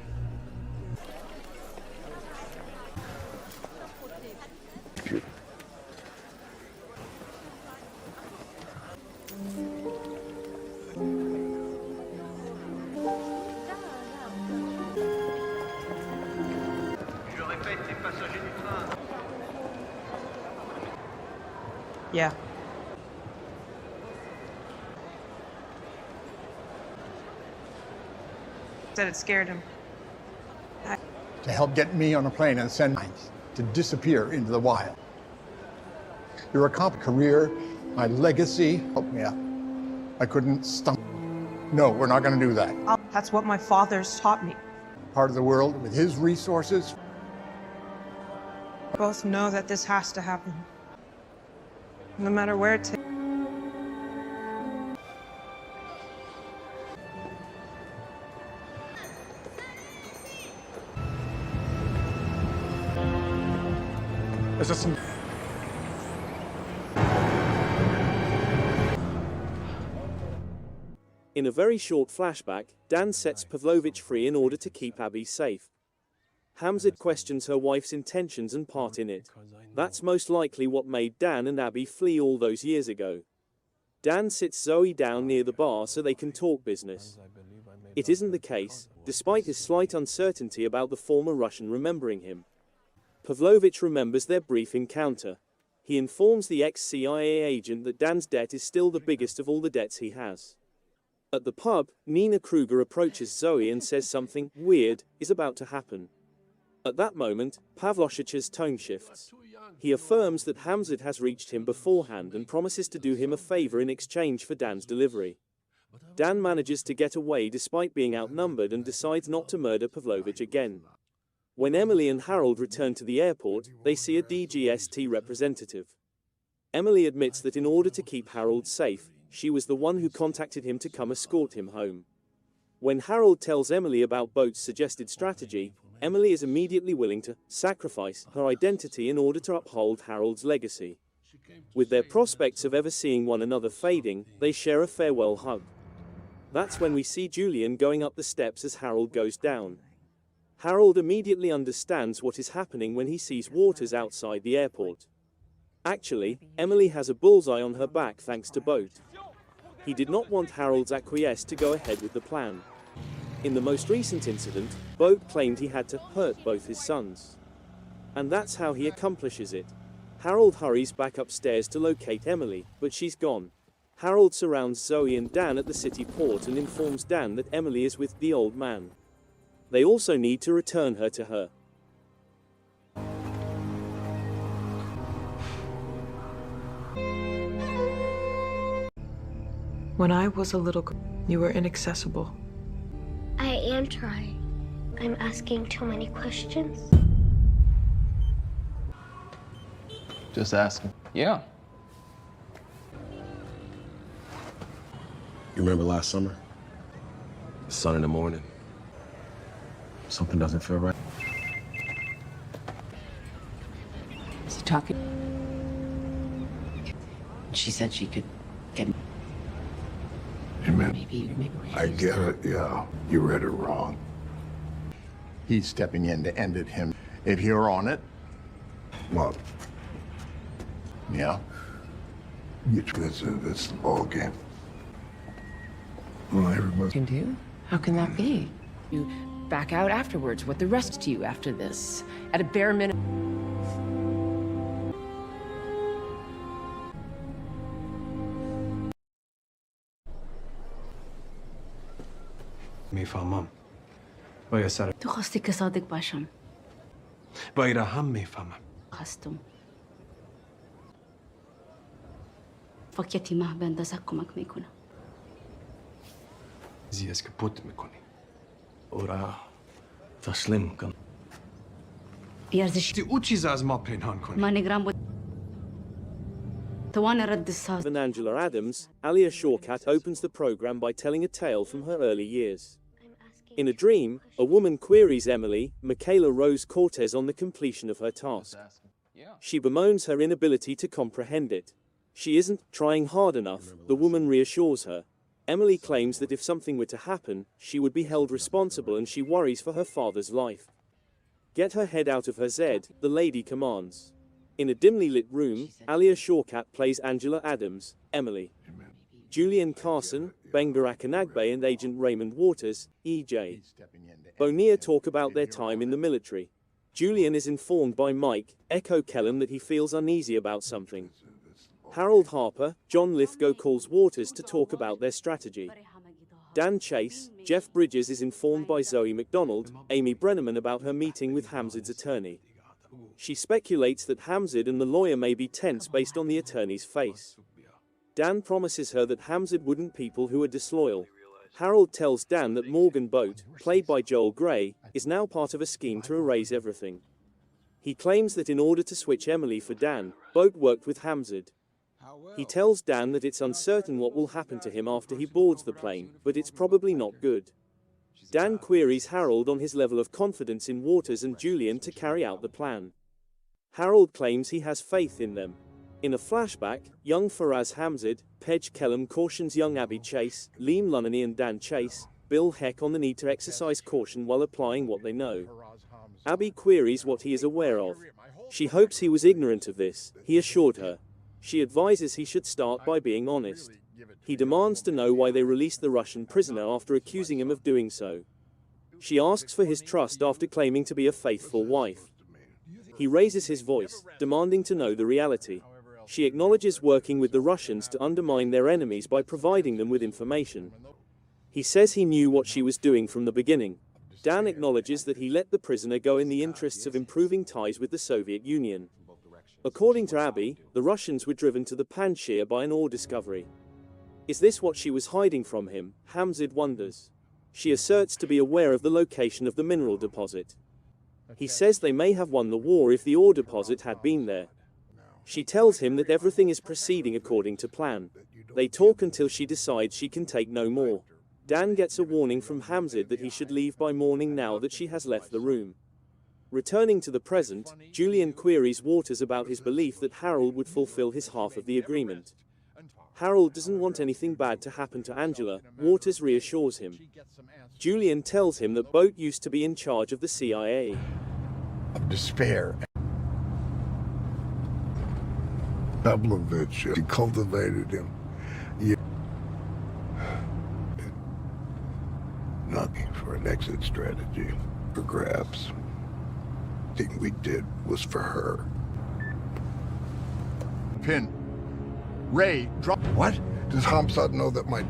Yeah. Said it scared him. To help get me on a plane and send mines to disappear into the wild. Your accomplished career, my legacy, help me out. I couldn't stop. No, we're not going to do that. That's what my father's taught me. Part of the world with his resources. We both know that this has to happen. No matter where it takes. Is this some... In a very short flashback, Dan sets Pavlovich free in order to keep Abby safe. Hamid questions her wife's intentions and part in it. That's most likely what made Dan and Abby flee all those years ago. Dan sits Zoe down near the bar so they can talk business. It isn't the case, despite his slight uncertainty about the former Russian remembering him. Pavlovich remembers their brief encounter. He informs the ex-CIA agent that Dan's debt is still the biggest of all the debts he has. At the pub, Nina Kruger approaches Zoe and says something weird is about to happen. At that moment, Pavlovich's tone shifts. He affirms that Hamid has reached him beforehand and promises to do him a favor in exchange for Dan's delivery. Dan manages to get away despite being outnumbered and decides not to murder Pavlovich again. When Emily and Harold return to the airport, they see a DGST representative. Emily admits that in order to keep Harold safe, she was the one who contacted him to come escort him home. When Harold tells Emily about Boat's suggested strategy, Emily is immediately willing to sacrifice her identity in order to uphold Harold's legacy. With their prospects of ever seeing one another fading, they share a farewell hug. That's when we see Julian going up the steps as Harold goes down. Harold immediately understands what is happening when he sees Waters outside the airport. Actually, Emily has a bullseye on her back thanks to Boat. He did not want Harold's acquiesce to go ahead with the plan. In the most recent incident, Boat claimed he had to hurt both his sons. And that's how he accomplishes it. Harold hurries back upstairs to locate Emily, but she's gone. Harold surrounds Zoe and Dan at the city port and informs Dan that Emily is with the old man. They also need to return her to her. When I was a little girl, you were inaccessible. I am trying. I'm asking too many questions. Just asking. Yeah. You remember last summer? The sun in the morning. Something doesn't feel right. Is he talking? She said she could get. Maybe. I get it, yeah. You read it wrong. He's stepping in to end it him. If you're on it. What? Yeah. This is the ball game. Well, everybody Can do? How can that be? You back out afterwards. What the rest to you after this? At a bare minimum. میفهمم. باید سر تو خواستی که صادق باشم. باید هم میفهمم. خواستم. فکیتی ماه بندازه کمک میکنه. زیست که پوت میکنی. اورا تسلیم کن. یارزش. تی او چیز از ما پنهان کنی. ما نگران بود. توان رد الساز. Than Angela Adams, Alia Shawkat opens the program by telling a tale from her early years. In a dream, a woman queries Emily, Michaela Rose Cortez, on the completion of her task. She bemoans her inability to comprehend it. She isn't trying hard enough, the woman reassures her. Emily claims that if something were to happen, she would be held responsible, and she worries for her father's life. Get her head out of her Zed, the lady commands. In a dimly lit room, Alia Shawkat plays Angela Adams, Emily. Julian Carson, Benga Akinagbe, and Agent Raymond Waters, EJ. Bonilla talk about their time in the military. Julian is informed by Mike, Echo Kellum, that he feels uneasy about something. Harold Harper, John Lithgow, calls Waters to talk about their strategy. Dan Chase, Jeff Bridges, is informed by Zoe McDonald, Amy Brenneman, about her meeting with Hamzid's attorney. She speculates that Hamzid and the lawyer may be tense based on the attorney's face. Dan promises her that Hamzid wouldn't people who are disloyal. Harold tells Dan that Morgan Boat, played by Joel Grey, is now part of a scheme to erase everything. He claims that in order to switch Emily for Dan, Boat worked with Hamzid. He tells Dan that it's uncertain what will happen to him after he boards the plane, but it's probably not good. Dan queries Harold on his level of confidence in Waters and Julian to carry out the plan. Harold claims he has faith in them. In a flashback, young Faraz Hamzid, Pej Kellum cautions young Abby Chase, Liam Lunnany and Dan Chase, Bill Heck on the need to exercise caution while applying what they know. Abby queries what he is aware of. She hopes he was ignorant of this, he assured her. She advises he should start by being honest. He demands to know why they released the Russian prisoner after accusing him of doing so. She asks for his trust after claiming to be a faithful wife. He raises his voice, demanding to know the reality. She acknowledges working with the Russians to undermine their enemies by providing them with information. He says he knew what she was doing from the beginning. Dan acknowledges that he let the prisoner go in the interests of improving ties with the Soviet Union. According to Abby, the Russians were driven to the Panjshir by an ore discovery. Is this what she was hiding from him? Hamzid wonders. She asserts to be aware of the location of the mineral deposit. He says they may have won the war if the ore deposit had been there. She tells him that everything is proceeding according to plan. They talk until she decides she can take no more. Dan gets a warning from Hamzid that he should leave by morning now that she has left the room. Returning to the present, Julian queries Waters about his belief that Harold would fulfill his half of the agreement. Harold doesn't want anything bad to happen to Angela, Waters reassures him. Julian tells him that Boat used to be in charge of the CIA. Of despair. Pavlovich, he cultivated him. Nothing for an exit strategy, for grabs. Thing we did was for her. Pin. Ray, drop. What? Does Hamzat know that my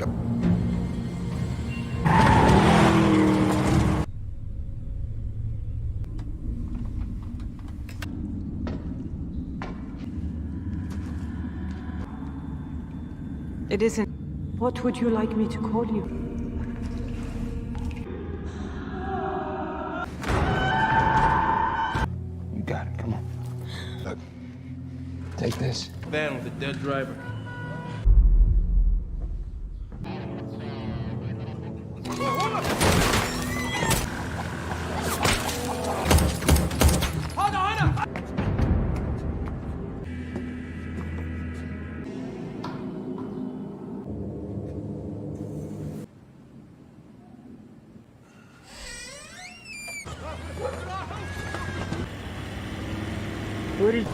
It isn't. What would you like me to call you? You got it, come on. Look, take this. Van with a dead driver.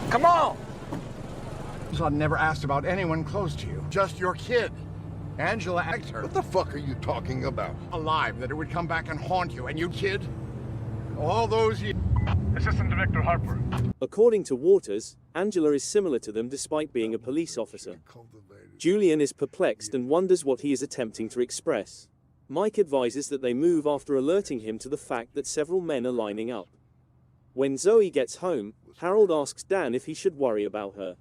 Come on! So I never asked about anyone close to you. Just your kid. Angela asked her. What the fuck are you talking about? Alive, that it would come back and haunt you, and you kid? All those years. Assistant Director Harper. According to Waters, Angela is similar to them despite being a police officer. Julian is perplexed and wonders what he is attempting to express. Mike advises that they move after alerting him to the fact that several men are lining up. When Zoe gets home, Harold asks Dan if he should worry about her.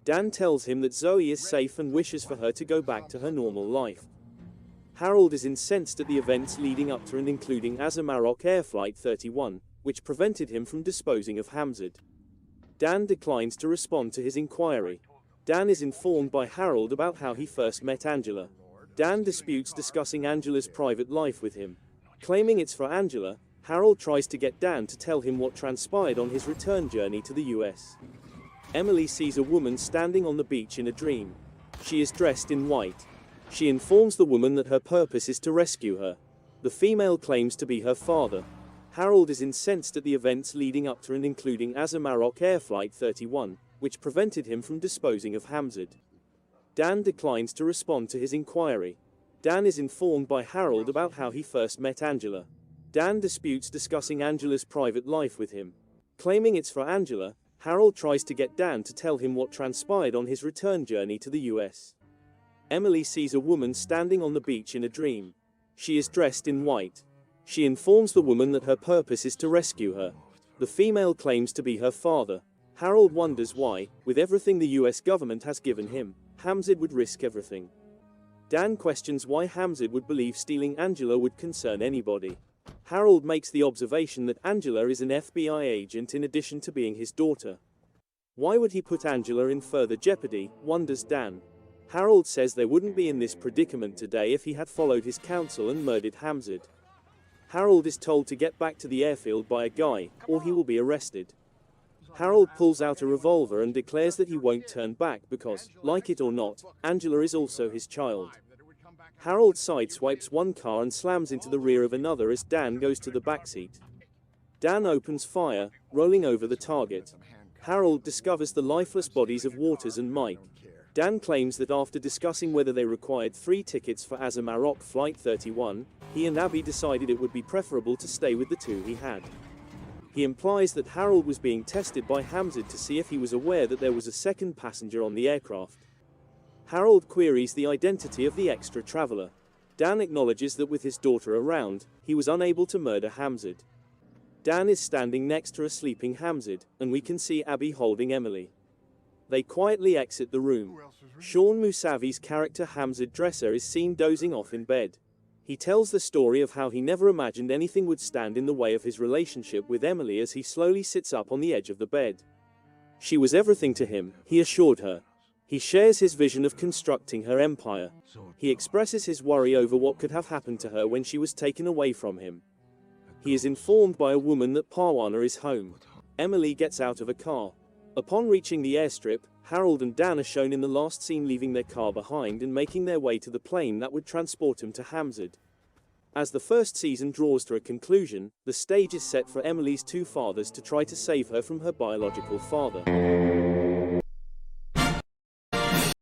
Dan tells him that Zoe is safe and wishes for her to go back to her normal life. Harold is incensed at the events leading up to and including Azamarok Air Flight 31, which prevented him from disposing of Hamzad. Dan declines to respond to his inquiry. Dan is informed by Harold about how he first met Angela. Dan disputes discussing Angela's private life with him. Claiming it's for Angela, Harold tries to get Dan to tell him what transpired on his return journey to the US. Emily sees a woman standing on the beach in a dream. She is dressed in white. She informs the woman that her purpose is to rescue her. The female claims to be her father. Harold is incensed at the events leading up to and including Azamarok Air Flight 31, which prevented him from disposing of Hamzad. Dan declines to respond to his inquiry. Dan is informed by Harold about how he first met Angela. Dan disputes discussing Angela's private life with him. Claiming it's for Angela, Harold tries to get Dan to tell him what transpired on his return journey to the US. Emily sees a woman standing on the beach in a dream. She is dressed in white. She informs the woman that her purpose is to rescue her. The female claims to be her father. Harold wonders why, with everything the US government has given him, Hamzad would risk everything. Dan questions why Hamzad would believe stealing Angela would concern anybody. Harold makes the observation that Angela is an FBI agent in addition to being his daughter. Why would he put Angela in further jeopardy, wonders Dan. Harold says they wouldn't be in this predicament today if he had followed his counsel and murdered Hamzad. Harold is told to get back to the airfield by a guy, or he will be arrested. Harold pulls out a revolver and declares that he won't turn back because, like it or not, Angela is also his child. Harold sideswipes one car and slams into the rear of another as Dan goes to the backseat. Dan opens fire, rolling over the target. Harold discovers the lifeless bodies of Waters and Mike. Dan claims that after discussing whether they required 3 tickets for Azamarok Flight 31, he and Abby decided it would be preferable to stay with the 2 he had. He implies that Harold was being tested by Hamzad to see if he was aware that there was a second passenger on the aircraft. Harold queries the identity of the extra traveler. Dan acknowledges that with his daughter around, he was unable to murder Hamzad. Dan is standing next to a sleeping Hamzad, and we can see Abby holding Emily. They quietly exit the room. Sean Musavi's character Hamzad Dresser is seen dozing off in bed. He tells the story of how he never imagined anything would stand in the way of his relationship with Emily as he slowly sits up on the edge of the bed. She was everything to him, he assured her. He shares his vision of constructing her empire. He expresses his worry over what could have happened to her when she was taken away from him. He is informed by a woman that Parwana is home. Emily gets out of a car. Upon reaching the airstrip, Harold and Dan are shown in the last scene leaving their car behind and making their way to the plane that would transport him to Hamzad. As the first season draws to a conclusion, the stage is set for Emily's 2 fathers to try to save her from her biological father.